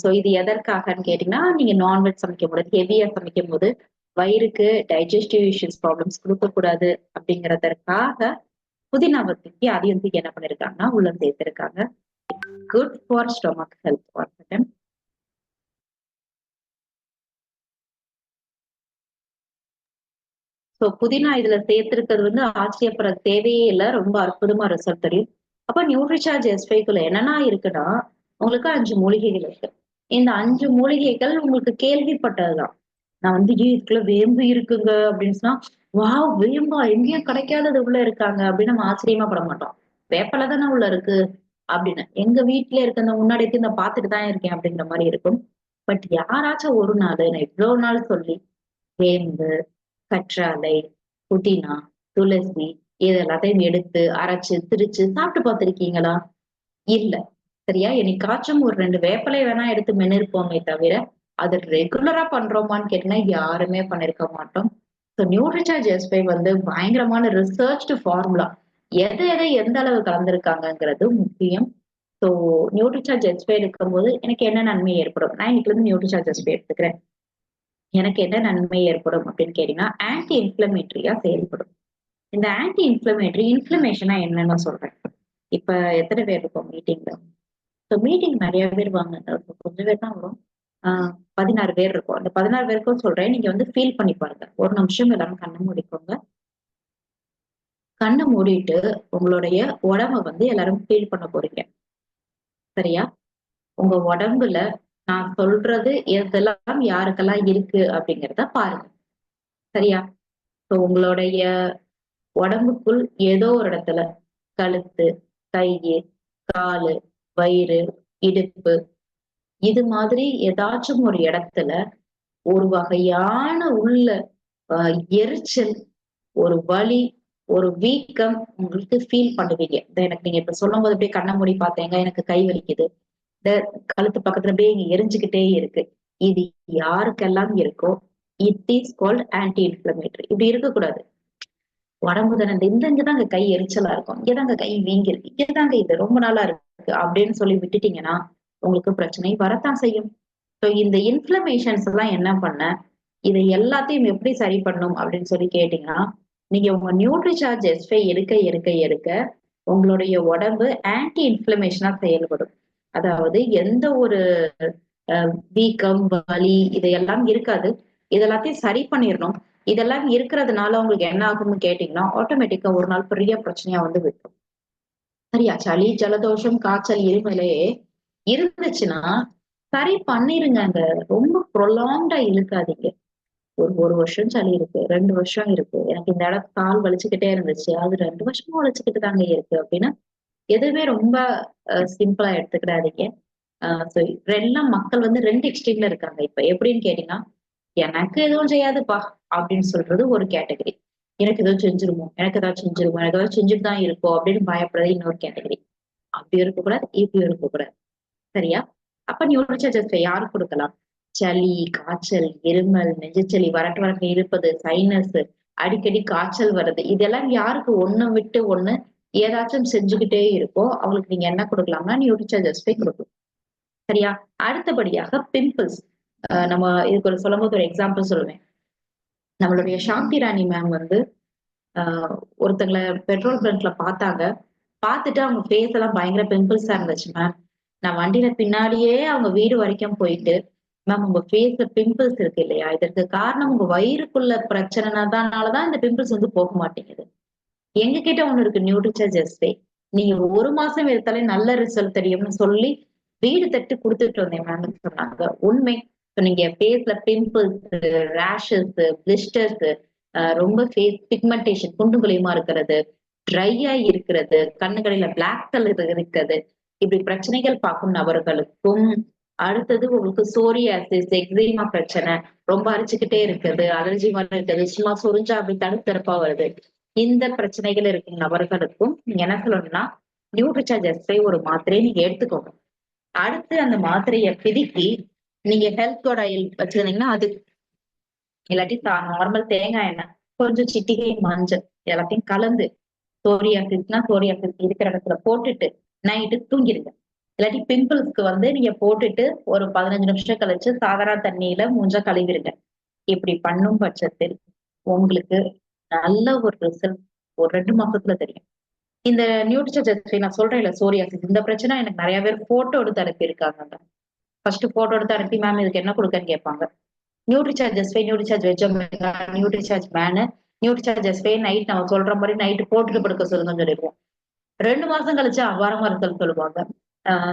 சோ இது எதற்காகன்னு கேட்டீங்கன்னா, நீங்க நான்வெஜ் சமைக்கும் போது, ஹெவியா சமைக்கும் போது வயிறுக்கு டைஜஸ்டிவ் இஷ்யூஸ் ப்ராப்ளம்ஸ் கொடுக்கக்கூடாது அப்படிங்கறதற்காக புதினாவை தூக்கி அதையும் தூக்கி என்ன பண்ணிருக்காங்கன்னா உள்ள சேர்த்திருக்காங்க. Good for stomach health. So புதினா இதுல சேர்த்திருக்கிறது வந்து ஆச்சரியப்பட தேவையே இல்லை. ரொம்ப அற்புதமா ரிசல்ட் தெரியும். அப்ப நியூட்ரிசார்ஜ் எஸ்5க்குள்ள என்னன்னா இருக்குன்னா, உங்களுக்கு 5 மூலிகைகள் இருக்கு. இந்த 5 மூலிகைகள் உங்களுக்கு கேள்விப்பட்டதுதான். நான் வந்து ஏன் இதுக்குள்ள வேம்பு இருக்குங்க அப்படின்னு சொன்னா, வாவ் வேம்பா எங்கேயும் கிடைக்காதது உள்ள இருக்காங்க அப்படின்னு நம்ம ஆச்சரியமா பட மாட்டோம். வேப்பல தானே உள்ள இருக்கு அப்படின்னு. எங்க வீட்டுல இருக்க அந்த முன்னாடி இருக்கு, இந்த பாத்துட்டு தான் இருக்கேன் அப்படிங்கிற மாதிரி இருக்கும். பட் யாராச்சும் ஒரு நாள் நான் இவ்வளவு நாள் சொல்லி வேம்பு, கற்றாழை, புதினா, துளசி இது எல்லாத்தையும் எடுத்து அரைச்சு திரிச்சு சாப்பிட்டு பார்த்திருக்கீங்களா? இல்ல. சரியா? என்னைக்காச்சும் ஒரு 2 வேப்பிலை வேணா எடுத்து மென்னிருப்போமே தவிர, அது ரெகுலரா பண்றோமான்னு கேட்டீங்கன்னா, யாருமே பண்ணிருக்க மாட்டோம். ஸோ நியூட்ரிசார்ஜ் எஸ்5 வந்து பயங்கரமான ரிசர்ச்டு ஃபார்முலா. எதை எந்த அளவு கலந்திருக்காங்கங்கிறது முக்கியம். ஸோ நியூட்ரிசார்ஜ் எஸ்5 எடுக்கும்போது எனக்கு என்ன நன்மை ஏற்படும்? நான் இன்னைக்குல இருந்து நியூட்ரிசார்ஜ் எஸ்5 எடுத்துக்கிறேன். எனக்கு என்ன நன்மை ஏற்படும் அப்படின்னு கேட்டீங்கன்னா, ஆன்டி இன்ஃப்ளமேட்டரியா செயல்படும். இந்த ஆன்டி இன்ஃப்ளமேட்டரி இன்ஃப்ளமேஷனா என்னன்னு சொல்றேன். இப்ப எத்தனை பேர் இருக்கோம் மீட்டிங்ல? ஸோ மீட்டிங் நிறைய பேர் வாங்க. கொஞ்சம் பேர் தான் வரும். 16 பேர் இருக்கும். அந்த 16 பேருக்கும் சொல்றேன். நீங்க வந்து ஃபீல் பண்ணி பாருங்க. ஒரு நிமிஷம் எல்லாரும் கண்ணை மூடிக்கோங்க. கண்ணை மூடிட்டு உங்களுடைய உடம்ப வந்து எல்லாரும் ஃபீல் பண்ண போறீங்க. சரியா? உங்க உடம்புல நான் சொல்றது எதெல்லாம் யாருக்கெல்லாம் இருக்கு அப்படிங்கிறத பாருங்க. சரியா? ஸோ உங்களுடைய உடம்புக்குள் ஏதோ ஒரு இடத்துல கழுத்து, கை, காலு, வயிறு, இடுப்பு இது மாதிரி ஏதாச்சும் ஒரு இடத்துல ஒரு வகையான உள்ள எரிச்சல், ஒரு வலி, ஒரு வீக்கம் உங்களுக்கு ஃபீல் பண்ணுவீங்க. எனக்கு நீங்க இப்ப சொல்லும் போது அப்படியே கண்ண மூடி பார்த்தேங்க, எனக்கு கை வலிக்குது. இந்த கழுத்து பக்கத்துல அப்படியே இங்க எரிஞ்சுக்கிட்டே இருக்கு. இது யாருக்கெல்லாம் இருக்கோ it is called anti inflammatory. இப்படி இருக்கக்கூடாது. உடம்பு தானே இந்த இங்கதாங்க கை எரிச்சலா இருக்கும், இங்கதாங்க கை வீங்கி இருக்கு, இங்கதாங்க இது ரொம்ப நாளா இருக்கு அப்படின்னு சொல்லி விட்டுட்டீங்கன்னா உங்களுக்கு பிரச்சனை வரத்தான் செய்யும். ஸோ இந்த இன்ஃப்ளமேஷன்ஸ் எல்லாம் என்ன பண்ண, இதை எல்லாத்தையும் எப்படி சரி பண்ணும் அப்படின்னு சொல்லி கேட்டீங்கன்னா, நீங்க உங்க நியூட்ரிசார்ஜ் எஸ்5 எடுக்க எடுக்க எடுக்க உங்களுடைய உடம்பு ஆன்டி இன்ஃப்ளமேஷனா செயல்படும். அதாவது எந்த ஒரு வீக்கம், வலி இதையெல்லாம் இருக்காது. இதெல்லாத்தையும் சரி பண்ணிடணும். இதெல்லாம் இருக்கிறதுனால உங்களுக்கு என்ன ஆகும்னு கேட்டீங்கன்னா, ஆட்டோமேட்டிக்கா ஒரு நாள் பெரிய பிரச்சனையா வந்து விட்டுரும். சரியா? சளி, ஜலதோஷம், காய்ச்சல், இருமலே இருந்துச்சுன்னா சரி பண்ணிருங்கங்க. ரொம்ப ப்ரொலாங்டா இழுக்காதீங்க. ஒரு வருஷம் சளி இருக்கு, 2 வருஷம் இருக்கு. எனக்கு இந்த இடத்து கால் வலிச்சுக்கிட்டே இருந்துச்சு. அது 2 வருஷமா வலிச்சுக்கிட்டு தாங்க இருக்கு அப்படின்னா, எதுவுமே ரொம்ப சிம்பிளா எடுத்துக்கிடாதீங்க. சோ எல்லாம் மக்கள் வந்து 2 எக்ஸ்ட்ரீம்ல இருக்காங்க. இப்ப எப்படின்னு கேட்டீங்கன்னா, எனக்கு எதுவும் செய்யாதுப்பா அப்படின்னு சொல்றது ஒரு கேட்டகரி. எனக்கு எதுவும் செஞ்சுருமோ, எனக்கு ஏதாவது செஞ்சுருமோ, எனக்கு ஏதாவது செஞ்சுட்டு தான் இருக்கோ அப்படின்னு பயப்படுறது இன்னொரு கேட்டகரி. அப்படி இருக்கக்கூடாது, இப்படியும் இருக்கக்கூடாது. சரியா? அப்ப நியூரோசர்ஜன்ஸ யாருக்கு குடுக்கலாம்? சளி, காய்ச்சல், இருமல், நெஞ்சுச்சளி, வரட்டு வரட்டு இருப்பது, சைனஸ், அடிக்கடி காய்ச்சல் வருது. இதெல்லாம் யாருக்கு ஒண்ணு விட்டு ஒண்ணு ஏதாச்சும் செஞ்சுகிட்டே இருக்கோ, அவங்களுக்கு நீங்க என்ன குடுக்கலாம்னா, நியூரோசர்ஜன்ஸ் போய் குடுக்கலாம். சரியா? அடுத்தபடியாக பிம்பிள்ஸ். நம்ம இதுக்கு சொல்லும்போது ஒரு எக்ஸாம்பிள் சொல்லுவேன். நம்மளுடைய சாந்தி ராணி மேம் வந்து அ ஒருத்தங்கள பெட்ரோல் பங்க்ல பார்த்தாங்க. பார்த்துட்டு அவங்க ஃபேஸ் எல்லாம் பயங்கர பிம்பிள்ஸா இருந்துச்சு மேம். நான் வண்டியில பின்னாடியே அவங்க வீடு வரைக்கும் போயிட்டு, மேம் உங்க ஃபேஸ்ல பிம்பிள்ஸ் இருக்கு இல்லையா? இதற்கு காரணம் உங்க வயிறுக்குள்ள பிரச்சனைனால தான் இந்த பிம்பிள்ஸ் வந்து போக மாட்டேங்குது. எங்க கிட்ட ஒண்ணு இருக்கு நியூட்ரிச்சர் ஜெஸ்டே. நீங்க 1 மாசம் எடுத்தாலே நல்ல ரிசல்ட் தெரியும்னு சொல்லி, வீடு தட்டி குடுத்துட்டு வந்தேன் மேம்ன்னு சொன்னாங்க. உண்மை. இப்ப நீங்க ஃபேஸ்ல பிம்பிள்ஸ், ரேஷஸ், பிளிஸ்டர்ஸ், ரொம்ப ஃபேஸ் பிக்மெண்டேஷன் குண்டும் குழியுமா இருக்கிறது, ட்ரையா இருக்கிறது, கண்ணுக்கடியில பிளாக் கலர் இருக்கிறது. இப்படி பிரச்சனைகள் பார்க்கும் நபர்களுக்கும், அடுத்தது உங்களுக்கு சோரியாசிஸ், எக்ஸிமா பிரச்சனை, ரொம்ப அரிச்சுக்கிட்டே இருக்குது, அலர்ஜி மாரி இருக்குது, சும்மா சொரிஞ்சா அப்படி தடுப்பு தடுப்பா வருது. இந்த பிரச்சனைகள் இருக்கும் நபர்களுக்கும் நீங்க என்ன சொல்லணும்னா, நியூட்ரிசார்ஜ் எஸ்ஐ ஒரு மாத்திரையை நீங்க எடுத்துக்கோங்க. அடுத்து அந்த மாத்திரைய பிதுக்கி, நீங்க ஹெல்த் ஆயில் வச்சிருந்தீங்கன்னா, அது இல்லாட்டி நார்மல் தேங்காய் எண்ணெய், கொஞ்சம் சிட்டிகை மஞ்சள் எல்லாத்தையும் கலந்து சோரியாசிஸ்னா சோரியாசிஸ் இருக்கிற இடத்துல போட்டுட்டு நைட்டு தூங்கிருங்க. இல்லாட்டி பிம்பிள்ஸ்க்கு வந்து நீங்க போட்டுட்டு ஒரு 15 நிமிஷம் கழிச்சு சாதாரண தண்ணியில மூஞ்ச கழுவிருங்க. இப்படி பண்ணும் பட்சத்தில் உங்களுக்கு நல்ல ஒரு ரிசல்ட் ஒரு 2 மாசத்துல தெரியும். இந்த நியூட்ரிசன் நான் சொல்றேன்ல சோரியாசிஸ் இந்த பிரச்சனை எனக்கு நிறைய பேர் போட்டோ எடுத்து அனுப்பியிருக்காங்க. ஃபர்ஸ்ட் போட்டோ எடுத்து அனுப்பி மேம் இதுக்கு என்ன கொடுக்கன்னு கேட்பாங்க. நியூட்ரிசார்ஜ் எஸ்பை, நியூட்ரிசார்ஜ் வெஜ் ஒமேகா, நியூட்ரிசார்ஜ் மேனு, நியூட்ரிசார்ஜ் எஸ்பை நைட் நம்ம சொல்ற மாதிரி நைட் போட்டுட்டு படுக்க சொல்லுங்கன்னு சொல்லிடுவோம். 2 மாசம் கழிச்சு அபாரமா ரிசல்ட் சொல்லுவாங்க.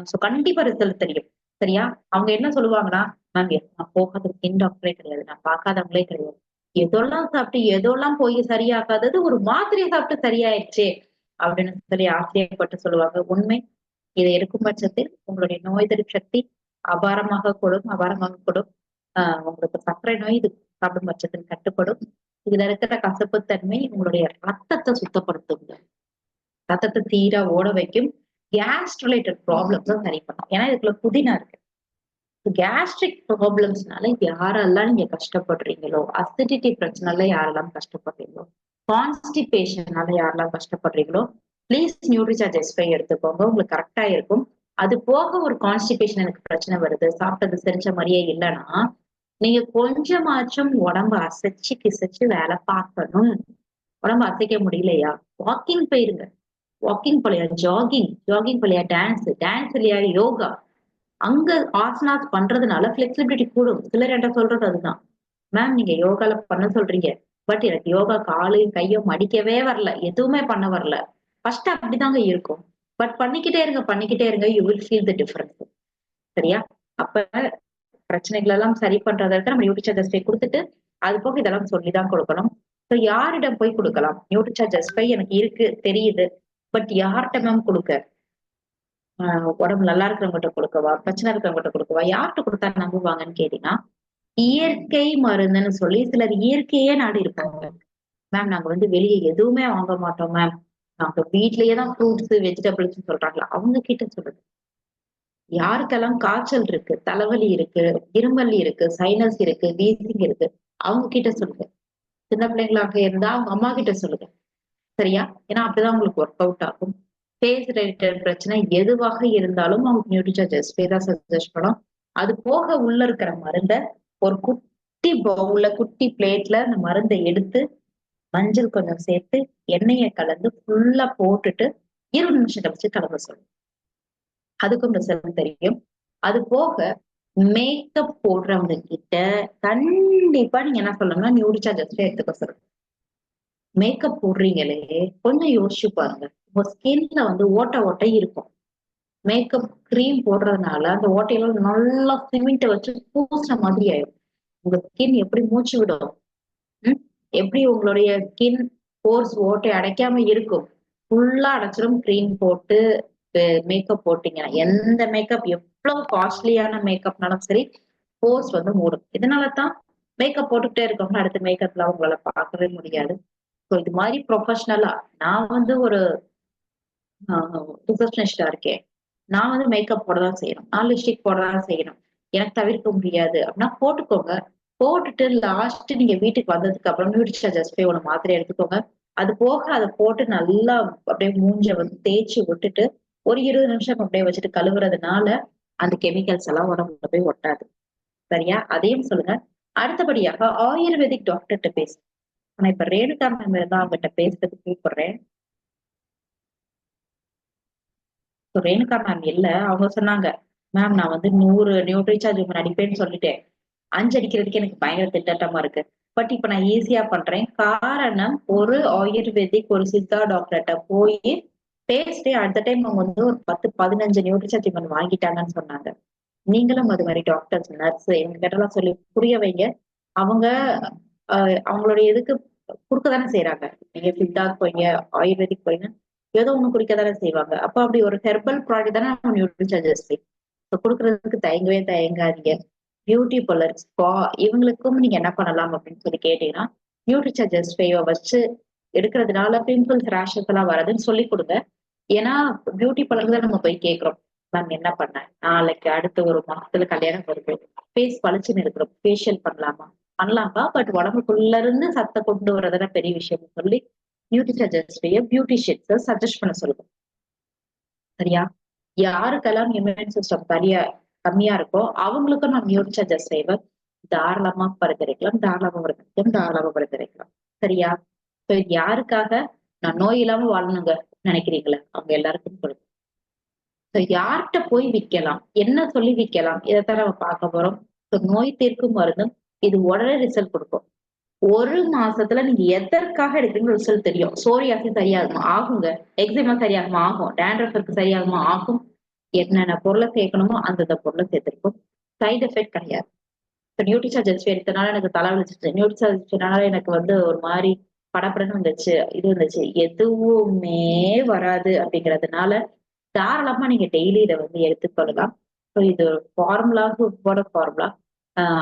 சோ கண்டிப்பா ரிசல்ட் தெரியும். சரியா? அவங்க என்ன சொல்லுவாங்கன்னா, மேம் நான் போகாத ஸ்கின் டாக்டரே கிடையாது. நான் பார்க்காதவங்களே கிடையாது. எதெல்லாம் சாப்பிட்டு எதெல்லாம் போய் சரியாகாதது ஒரு மாத்திரையை சாப்பிட்டு சரியாயிடுச்சே அப்படின்னு சொல்லி ஆச்சரியப்பட்டு சொல்லுவாங்க. உண்மை. இதை இருக்கும் பட்சத்தில் உங்களுடைய நோய் எதிர்ப்பு சக்தி அபாரமாக கூடும், அபாரமாக கூடும். உங்களுக்கு சர்க்கரை நோய் இது சாப்பிடும் பட்சத்தில் கட்டுப்படும். இதுல இருக்கிற கசப்புத்தன்மை உங்களுடைய ரத்தத்தை சுத்தப்படுத்துங்க. ரத்தத்தை சீரா ஓட வைக்கும். கேஸ் ரிலேட்டட் ப்ராப்ளம்ஸும் சரி பண்ணும். ஏன்னா இதுக்குள்ள புதினா இருக்கு. கேஸ்ட்ரிக் ப்ராப்ளம்ஸ்னால யாரெல்லாம் நீங்க கஷ்டப்படுறீங்களோ, அசிடிட்டி பிரச்சனைல யாரெல்லாம் கஷ்டப்படுறீங்களோ, கான்ஸ்டிபேஷனால யாரெல்லாம் கஷ்டப்படுறீங்களோ, ப்ளீஸ் நியூட்ரிசார்ஜ் எஸ்பை எடுத்துக்கோங்க. உங்களுக்கு கரெக்டா இருக்கும். அது போக ஒரு கான்ஸ்டிபேஷன் எனக்கு பிரச்சனை வருது, சாப்பிட்டது செரிச்ச மாதிரியே இல்லைன்னா, நீங்க கொஞ்சமாச்சும் உடம்ப அசைச்சு கிசைச்சு வேலை பார்க்கணும். உடம்ப அசைக்க முடியலையா? வாக்கிங் போயிருங்க. வாக்கிங் போலையா? ஜாகிங். ஜாகிங் போலையா? டான்ஸ். டான்ஸ் இல்லையா? யோகா. அங்க ஆசனாஸ் பண்றதுனால பிளெக்சிபிலிட்டி கூடும். சிலர் என்கிட்ட சொல்றது அதுதான். மேம் நீங்க யோகால பண்ண சொல்றீங்க. பட் எனக்கு யோகா காலையும் கையும் மடிக்கவே வரல. எதுவுமே பண்ண வரல. ஃபர்ஸ்ட் அப்படிதாங்க இருக்கும். பட் பண்ணிக்கிட்டே இருங்க, பண்ணிக்கிட்டே இருங்க. You will feel the difference. சரியா? அப்ப பிரச்சனைகள் எல்லாம் சரி பண்றதற்கு நம்ம நியூட்ரிசார்ஜ் கொடுத்துட்டு, அது போக இதெல்லாம் சொல்லிதான் கொடுக்கணும். ஸோ யாரிடம் போய் கொடுக்கலாம்? நியூட்ரிசார்ஜ் எனக்கு இருக்கு, தெரியுது. பட் யார்கிட்ட மேம் கொடுக்க? உடம்பு நல்லா இருக்கிறவங்ககிட்ட கொடுக்கவா? பிரச்சனை இருக்கிறவங்ககிட்ட கொடுக்கவா? யார்கிட்ட கொடுத்தா நம்புவாங்கன்னு கேட்டீங்கன்னா, இயற்கை மருந்துன்னு சொல்லி சிலர் இயற்கையே நாடி இருப்பாங்க. மேம் நாங்க வந்து வெளியே எதுவுமே வாங்க மாட்டோம் மேம். நாங்க வீட்லயே தான் ஃப்ரூட்ஸ், வெஜிடபிள்ஸ் சொல்றாங்களா அவங்க கிட்ட சொல்லுங்க. யாருக்கெல்லாம் காய்ச்சல் இருக்கு, தலைவலி இருக்கு, இருமல் இருக்கு, சைனஸ் இருக்கு, வீசிங் இருக்கு, அவங்க கிட்ட சொல்லுங்க. சின்ன பிள்ளைங்களாக இருந்தா அவங்க அம்மா கிட்ட சொல்லுங்க. சரியா? ஏன்னா அப்படிதான் உங்களுக்கு ஒர்க் அவுட் ஆகும். ஃபேஸ் ரிலேட்டட் பிரச்சனை எதுவாக இருந்தாலும் அவங்க நியூட்ரிசார்ஜ் தான் சஜஸ்ட் பண்ணும். அது போக உள்ள இருக்கிற மருந்த ஒரு குட்டி பவுல்ல, குட்டி பிளேட்ல அந்த மருந்தை எடுத்து மஞ்சள் கொஞ்சம் சேர்த்து எண்ணெயை கலந்து ஃபுல்லா போட்டுட்டு 20 நிமிஷம் கழிச்சு கலந்து சொல்லணும். அதுக்கும் ரிசல்ட் தெரியும். அது போக மேக்கப் போடுறவங்க கிட்ட கண்டிப்பா நீங்க என்ன சொல்லணும்னா நியூட்ரிசார்ஜ் எடுத்துக்க சொல்லுங்க. மேக்கப் போடுறீங்களே கொஞ்சம் யோசிச்சு பாருங்க. உங்க ஸ்கின்ல வந்து ஓட்டை ஓட்டை இருக்கும். மேக்கப் கிரீம் போடுறதுனால அந்த ஓட்டையெல்லாம் நல்லா சிமெண்ட் வச்சு பூசின மாதிரி ஆயிடும். உங்க ஸ்கின் எப்படி மூச்சு விடும்? எப்படி உங்களுடைய ஸ்கின் போர்ஸ் ஓட்டை அடைக்காம இருக்கும்? ஃபுல்லா அடைச்சிரும். கிரீம் போட்டு மேக்கப் போட்டீங்கன்னா, எந்த மேக்கப் எவ்வளவு காஸ்ட்லியான மேக்கப்னாலும் சரி, போர்ஸ் வந்து மூடும். இதனால தான் மேக்கப் போட்டுக்கிட்டே இருக்கவங்க அடுத்த மேக்கப்ல அவங்களால பார்க்கவே முடியாது. ஸோ இது மாரி ப்ரொஃபஷனலா நான் வந்து ஒரு ரிசப்ஷனிஸ்ட்டா இருக்கேன். நான் வந்து மேக்கப் போட தான் செய்யணும். நான் லிப்ஸ்டிக் போட தான் செய்யணும். எனக்கு தவிர்க்க முடியாது அப்படின்னா போட்டுக்கோங்க. போட்டுட்டு லாஸ்ட் நீங்க வீட்டுக்கு வந்ததுக்கு அப்புறம் நியூட்ரிஷா ஜஸ்ட் போய் ஒரு மாத்திரை எடுத்துக்கோங்க. அது போக அத போட்டு நல்லா அப்படியே மூஞ்ச வந்து தேய்ச்சு விட்டுட்டு, ஒரு 20 நிமிஷம் அப்படியே வச்சுட்டு கழுவுறதுனால, அந்த கெமிக்கல்ஸ் எல்லாம் உடம்புல போய் ஒட்டாது. சரியா? அதையும் சொல்லுங்க. அடுத்தபடியாக ஆயுர்வேதிக் டாக்டர்ட்ட பேசுங்க. ஆனா இப்ப ரேணுகா மேம் இருந்தா அவங்கட்ட பேசுறதுக்கு கூப்பிடுறேன். ரேணுகா மேம் இல்ல. அவங்க சொன்னாங்க, மேம் நான் வந்து 100 நியூட்ரிசார்ஜ் உமன் அடிப்பேன்னு சொல்லிட்டேன். 5 அடிக்கிறதுக்கு எனக்கு பயங்கர திண்டாட்டமா இருக்கு. பட் இப்ப நான் ஈஸியா பண்றேன். காரணம் ஒரு ஆயுர்வேதிக் ஒரு சித்தா டாக்டர்ட்ட போயி பேசிட்டு அடுத்த டைம் அவங்க வந்து ஒரு 10, 15 நியூட்ரிசார்ஜ் உமன் வாங்கிட்டாங்கன்னு சொன்னாங்க. நீங்களும் அது மாரி டாக்டர்ஸ், நர்ஸ் எங்ககிட்டலாம் சொல்லி புரிய வைங்க. அவங்க அவங்களுடைய இதுக்கு குடுக்க தானே செய்றாங்க. நீங்க சித்தாக்கு போறீங்க, ஆயுர்வேதிக் போறீங்க, ஏதோ ஒண்ணு குடிக்க தானே செய்வாங்க. அப்ப அப்படி ஒரு ஹெர்பல் ப்ராடக்ட் தானே நம்ம நியூட்ரிசார்ஜர்ஸ் குடுக்குறதுக்கு தயங்கவே தயங்காதீங்க. பியூட்டி பார்லர், ஸ்பா இவங்களுக்கும் நீங்க என்ன பண்ணலாம் அப்படின்னு சொல்லி கேட்டீங்கன்னா, நியூட்ரிசார்ஜர் ஸ்ப்ரேவ வச்சு எடுக்கிறதுனால பிம்பிள்ஸ், ரேஷஸ் எல்லாம் வராதுன்னு சொல்லிக் குடுங்க. ஏன்னா பியூட்டி பார்லர்ல நம்ம போய் கேட்கிறோம். மேம் என்ன பண்ண? நாளைக்கு அடுத்த ஒரு மாசத்துல கல்யாணம் வருது. ஃபேஸ் பளிச்சுன்னு இருக்கிறோம். ஃபேஷியல் பண்ணலாமா? பண்ணலாம்பா. பட் உடம்புக்குள்ள இருந்து சத்த கொண்டு வரதுனா பெரிய விஷயம் சொல்லி நியூட்ரிசார்ஜர்ஸ்லயே பியூட்டிஷியன்ஸ சஜெஸ்ட் பண்ண சொல்லுங்க. சரியா? யாருக்கெல்லாம் இம்யூன் சிஸ்டம் சரியா கம்மியா இருக்கோ, அவங்களுக்கும் நான் நியூட்ரிசார்ஜர் செய்வேன். தாராளமா பரிந்துரைக்கலாம், தாராளமா பரிந்துரைக்கலாம், தாராளமா பரிந்துரைக்கலாம். சரியா? சோ இது யாருக்காக? நான் நோய் இல்லாம வாழணுங்க நினைக்கிறீங்களா? அவங்க எல்லாருக்கும் சொல்லுங்க. சோ யார்கிட்ட போய் விக்கலாம்? என்ன சொல்லி விக்கலாம்? இதத்தான் நம்ம பார்க்க போறோம். சோ நோய் தீர்க்கும் மருந்தும் இது உடனே ரிசல்ட் குடுக்கும். 1 மாசத்துல நீங்க எதற்காக எடுக்கிறீங்கன்னு ரிசல்ட் தெரியும். சோரியாசிஸ் சரியாகுமா? ஆகுங்க. எக்ஸிமா சரியாகுமா? ஆகும். டாண்ட்ரஃப் இருக்கு சரியாகுமா? ஆகும். என்னென்ன பொருள சேர்க்கணுமோ அந்தந்த பொருள சேர்த்திருக்கும். சைட் எஃபெக்ட் கிடையாது. இப்ப நியூட்ரிசார்ஜ் எடுத்தனால எனக்கு தலை வலிச்சுச்சு. நியூட்ரிசார்ஜ்னால எனக்கு வந்து ஒரு மாரி படபடன்னு வந்துச்சு. இது வந்துச்சு. எதுவுமே வராது அப்படிங்கிறதுனால, தாராளமா நீங்க டெய்லி இத வந்து எடுத்துக்கொள்ளலாம். ஸோ இது ஃபார்முலா சூப்பரோட ஃபார்முலா.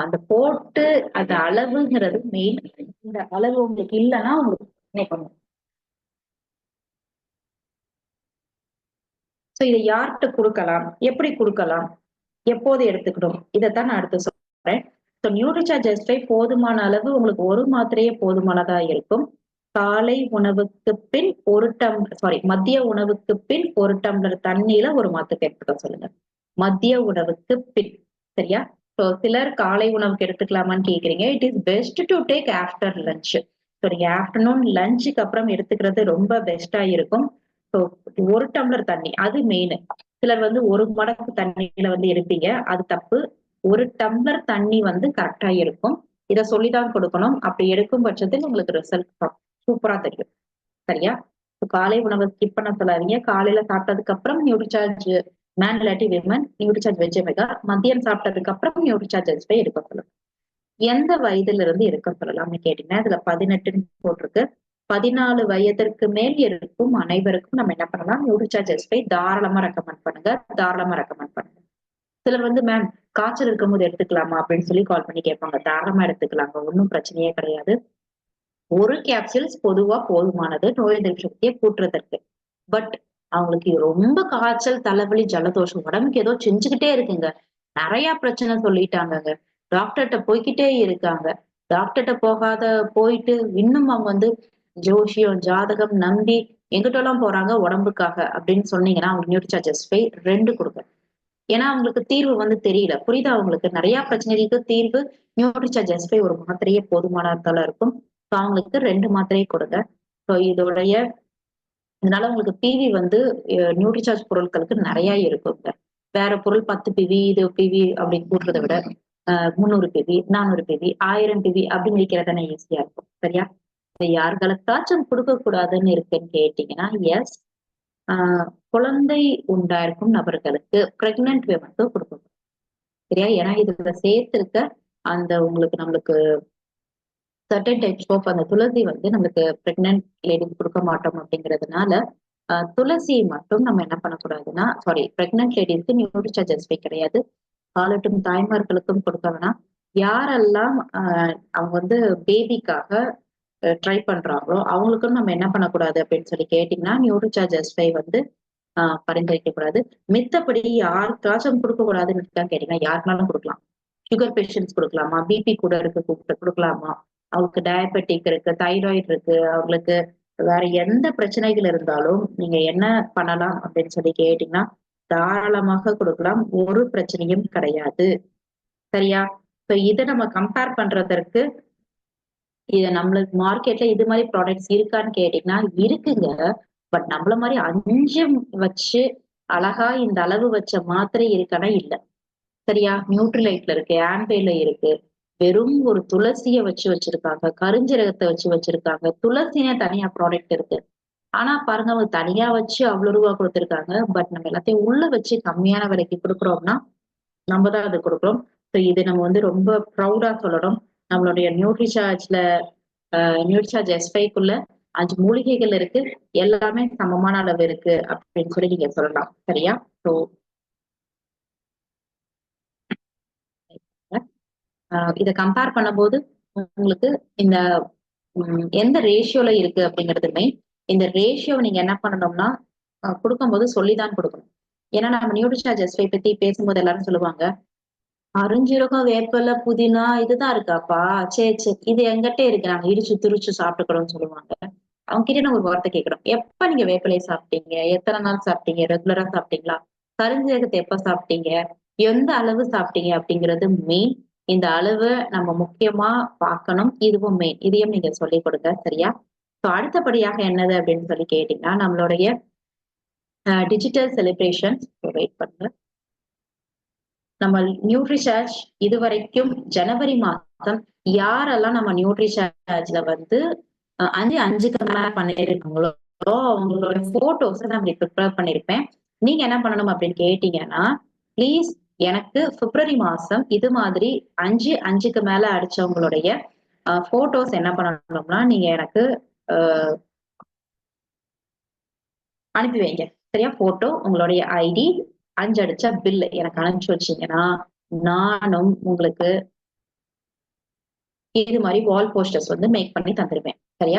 அந்த போட்டு அந்த அளவுங்கிறது மெயின். இந்த அளவு உங்களுக்கு இல்லன்னா உங்களுக்கு பிரச்சனை பண்ணும். ஸோ இத யார்கிட்ட குடுக்கலாம்? எப்படி குடுக்கலாம்? எப்போது எடுத்துக்கணும்? இதத்தான் நான் அடுத்து சொல்றேன். ஸோ நியூட்ரிசார்ஜ் எஸ்ட்ரை போதுமான அளவு உங்களுக்கு ஒரு மாத்திரையே போதுமானதா இருக்கும். காலை உணவுக்கு பின் 1 சாரி மதிய உணவுக்கு பின் 1 டம்ளர் தண்ணீல ஒரு மாத்திரை எடுத்துக்க சொல்லுங்க. மதிய உணவுக்கு பின். சரியா? ஸோ சிலர் காலை உணவுக்கு எடுத்துக்கலாமான்னு கேட்கிறீங்க. It is best to take after lunch. So நீங்க ஆஃப்டர்நூன் லஞ்சுக்கு அப்புறம் எடுத்துக்கிறது ரொம்ப பெஸ்ட்டா இருக்கும். ஸோ 1 டம்ளர் தண்ணி அது மெயின். சிலர் வந்து 1 மடக்கு தண்ணீல வந்து எடுப்பீங்க. அது தப்பு. 1 டம்ளர் தண்ணி வந்து கரெக்ட்டா இருக்கும். இத சொல்லி தான் கொடுக்கணும். அப்படி எடுக்கும் பட்சத்தில் உங்களுக்கு ரிசல்ட் சூப்பரா தெரியும். சரியா? காலை உணவ ஸ்கிப் பண்ண சொல்லாதீங்க. காலையில சாப்பிட்டதுக்கு அப்புறம் நியூட்ரிசார்ஜ் மேன் இல்லாட்டி விமன், நியூட்ரிசார்ஜ் வெஜ் ஒமேகா. மதியம் சாப்பிட்டதுக்கு அப்புறம் நியூட்ரிசார்ஜ் எஸ்பை எடுக்க சொல்லுங்க. எந்த வயதுல இருந்து எடுக்க சொல்லலாம்னு கேட்டீங்கன்னா, இதுல 18ன்னு போட்டிருக்கு. 14 வயதிற்கு மேல் இருக்கும் அனைவருக்கும் நம்ம என்ன பண்ணலாம்? நியூட்ரிசார்ஜ் எஸ்பை தாராளமா ரெக்கமெண்ட் பண்ணுங்க. தாராளமா ரெக்கமெண்ட் பண்ணுங்க. சிலர் வந்து மேம் காய்ச்சல் இருக்கும்போது எடுத்துக்கலாமா? அப்படின்னு சொல்லி கால் பண்ணி கேட்பாங்க. தாராளமா எடுத்துக்கலாங்க. ஒண்ணும் பிரச்சனையே கிடையாது. ஒரு கேப்சூல்ஸ் பொதுவா போதுமானது நோய் எதிர்ப்பு சக்தியை கூட்டுறதற்கு. பட் அவங்களுக்கு ரொம்ப காய்ச்சல், தலைவலி, ஜலதோஷம் உடம்புக்கு ஏதோ செஞ்சுக்கிட்டே இருக்குங்க. நெறைய பிரச்சனை சொல்லிட்டாங்கங்க. டாக்டர்ட்ட போய்க்கிட்டே இருக்காங்க. டாக்டர்ட்ட போயிட்டு இன்னும் அவங்க வந்து ஜோசியம், ஜாதகம் நம்பி எங்கிட்டலாம் போறாங்க உடம்புக்காக அப்படின்னு சொன்னீங்கன்னா, அவங்க நியூட்ரிசார்ஜஸ் போய் 2 குடுங்க. ஏன்னா அவங்களுக்கு தீர்வு வந்து தெரியல. புரியுதா உங்களுக்கு? நெறைய பிரச்சனைகளுக்கு தீர்வு நியூட்ரிசார்ஜ் போய் ஒரு மாத்திரையே போதுமானதால இருக்கும். ஸோ அவங்களுக்கு 2 மாத்திரையை கொடுங்க. ஸோ இதனால உங்களுக்கு பிவி வந்து நியூட்ரிசார்ஜ் பொருட்களுக்கு நெறைய இருக்குங்க. வேற பொருள் 10 பிவி, இது பிவி அப்படின்னு கூட்டுறத விட 300 பிவி, 400 பிவி, 1000 பிவி அப்படின்னு விக்கிறது தானே ஈஸியா இருக்கும். சரியா? யாருகளுக்காச்சும் குடுக்கக் கூடாதுன்னு இருக்குன்னு கேட்டீங்கன்னா, எஸ். ஆ குழந்தை உண்டாயிருக்கும் நபர்களுக்கு, பிரெக்னன்ட் விமன்க்கு குடுக்கணும். சரியா? ஏன்னா இதுல சேர்த்திருக்க அந்த உங்களுக்கு நம்மளுக்கு சர்டைன் டைப்ஸ் ஆஃப் அந்த துளசி வந்து நம்மளுக்கு பிரெக்னன்ட் லேடிக்கு குடுக்க மாட்டோம் அப்படிங்கிறதுனால, துளசி மட்டும் நம்ம என்ன பண்ணக்கூடாதுன்னா, சாரி, பிரெக்னன்ட் லேடிஸ்க்கு நியூட்ரிசார்ஜ் கிடையாது. பாலூட்டும் தாய்மார்களுக்கும் கொடுக்க வேணாம். யாரெல்லாம் அவங்க வந்து பேபிக்காக ட்ரை பண்றாங்களோ, அவங்களுக்கும் நம்ம என்ன பண்ணக்கூடாது அப்படின்னு சொல்லி கேட்டீங்கன்னா, நியூட்ரிசார்ஜ் எஸ்5 வந்து பரிந்துரைக்கக்கூடாது. மித்தபடி யாருக்காச்சும் குடுக்கக்கூடாதுன்னு கேட்டீங்கன்னா, யாருக்குனாலும் குடுக்கலாம். Sugar patients குடுக்கலாமா? பிபி கூட இருக்கு குடுக்கலாமா? அவங்களுக்கு டயபெட்டிக் இருக்கு, தைராய்டு இருக்கு, அவங்களுக்கு வேற எந்த பிரச்சனைகள் இருந்தாலும் நீங்க என்ன பண்ணலாம் அப்படின்னு சொல்லி கேட்டீங்கன்னா, தாராளமாக குடுக்கலாம். ஒரு பிரச்சனையும் கிடையாது. சரியா? சோ இத நம்ம கம்பேர் பண்றதற்கு இது நம்மளுக்கு மார்க்கெட்ல இது மாரி ப்ராடக்ட்ஸ் இருக்கான்னு கேட்டீங்கன்னா, இருக்குங்க. பட் நம்மள மாரி 5 வச்சு அழகா இந்த அளவு வச்ச மாத்திரை இருக்கான்னா இல்ல. சரியா? நியூட்ரிலைட்ல இருக்கு, ஆம்பேல இருக்கு. வெறும் ஒரு துளசிய வச்சு வச்சிருக்காங்க. கருஞ்சீரகத்த வச்சு வச்சிருக்காங்க. துளசினே தனியா ப்ராடக்ட் இருக்கு. ஆனா பாருங்க, அவங்க தனியா வச்சு அவ்வளோ ரூவா குடுத்துருக்காங்க. பட் நம்ம எல்லாத்தையும் உள்ள வச்சு கம்மியான விலைக்கு குடுக்குறோம்னா, நம்ம தான் அது குடுக்குறோம். சோ இது நம்ம வந்து ரொம்ப ப்ரௌடா சொல்லணும். நம்மளுடைய நியூட்ரிசார்ஜ்ல நியூட்ரிசார்ஜ் எஸ்5க்குள்ள 5 மூலிகைகள் இருக்கு. எல்லாமே சமமான அளவு இருக்கு அப்படின்னு சொல்லி நீங்க சொல்லலாம். சரியா? சோ இத கம்பேர் பண்ணும்போது உங்களுக்கு இந்த எந்த ரேஷியோல இருக்கு அப்படிங்கிறதுமே, இந்த ரேஷியோவ நீங்க என்ன பண்ணணும்னா, குடுக்கும்போது சொல்லி தான் குடுக்கணும். ஏன்னா நம்ம நியூட்ரிசார்ஜ் எஸ்5 பத்தி பேசும்போது எல்லாரும் சொல்லுவாங்க, "அருஞ்சீரகம், வேப்பில, புதினா இதுதான் இருக்காப்பா? சரி, சரி. இது எங்கிட்ட இருக்கு. நாங்க இடிச்சு, திரிச்சு சாப்பிட்டுக்கிறோம்னு" சொல்லுவாங்க. அவங்க கிட்ட நான் ஒரு வார்த்தை கேட்கிறோம். எப்ப நீங்க வேப்பிலைய சாப்பிட்டீங்க? எத்தன நாள் சாப்பிட்டீங்க? ரெகுலரா சாப்பிட்டீங்களா? கருஞ்சீரகத்த எப்ப சாப்பிட்டீங்க? எந்த அளவு சாப்பிட்டீங்க? அப்படிங்கிறது மெயின். இந்த அளவு நம்ம முக்கியமா பார்க்கணும். இதுவும் மெயின். இதையும் நீங்க சொல்லிக் கொடுங்க. சரியா? சோ அடுத்தபடியாக என்னது அப்படின்னு சொல்லி கேட்டீங்கன்னா, நம்மளுடைய டிஜிட்டல் செலிப்ரேஷன்ஸ் வெயிட் பண்ணுங்க. நம்ம நியூட்ரிசார்ஜ் இதுவரைக்கும் ஜனவரி மாதம் யாரெல்லாம் நம்ம நியூட்ரிசார்ஜ்ல வந்து 5க்கு மேல பண்ணிருக்காங்களோ அவங்களோட போட்டோஸ் நான் ப்ரிப்பேர் பண்ணிருப்பேன். நீங்க என்ன பண்ணணும் அப்படின்னு கேட்டீங்கன்னா, ப்ளீஸ் எனக்கு பிப்ரவரி மாசம் இது மாதிரி 5க்கு மேல அடிச்சவங்களுடைய போட்டோஸ் என்ன பண்ணணும்னா, நீங்க எனக்கு அனுப்பி வைங்க. சரியா? போட்டோ, உங்களுடைய ஐடி, 5 அடிச்ச பில் எனக்கு அனுப்பிச்சு வச்சீங்கன்னா, நானும் உங்களுக்கு இது மாரி வால் போஸ்டர்ஸ் வந்து மேக் பண்ணி தந்துருவேன்.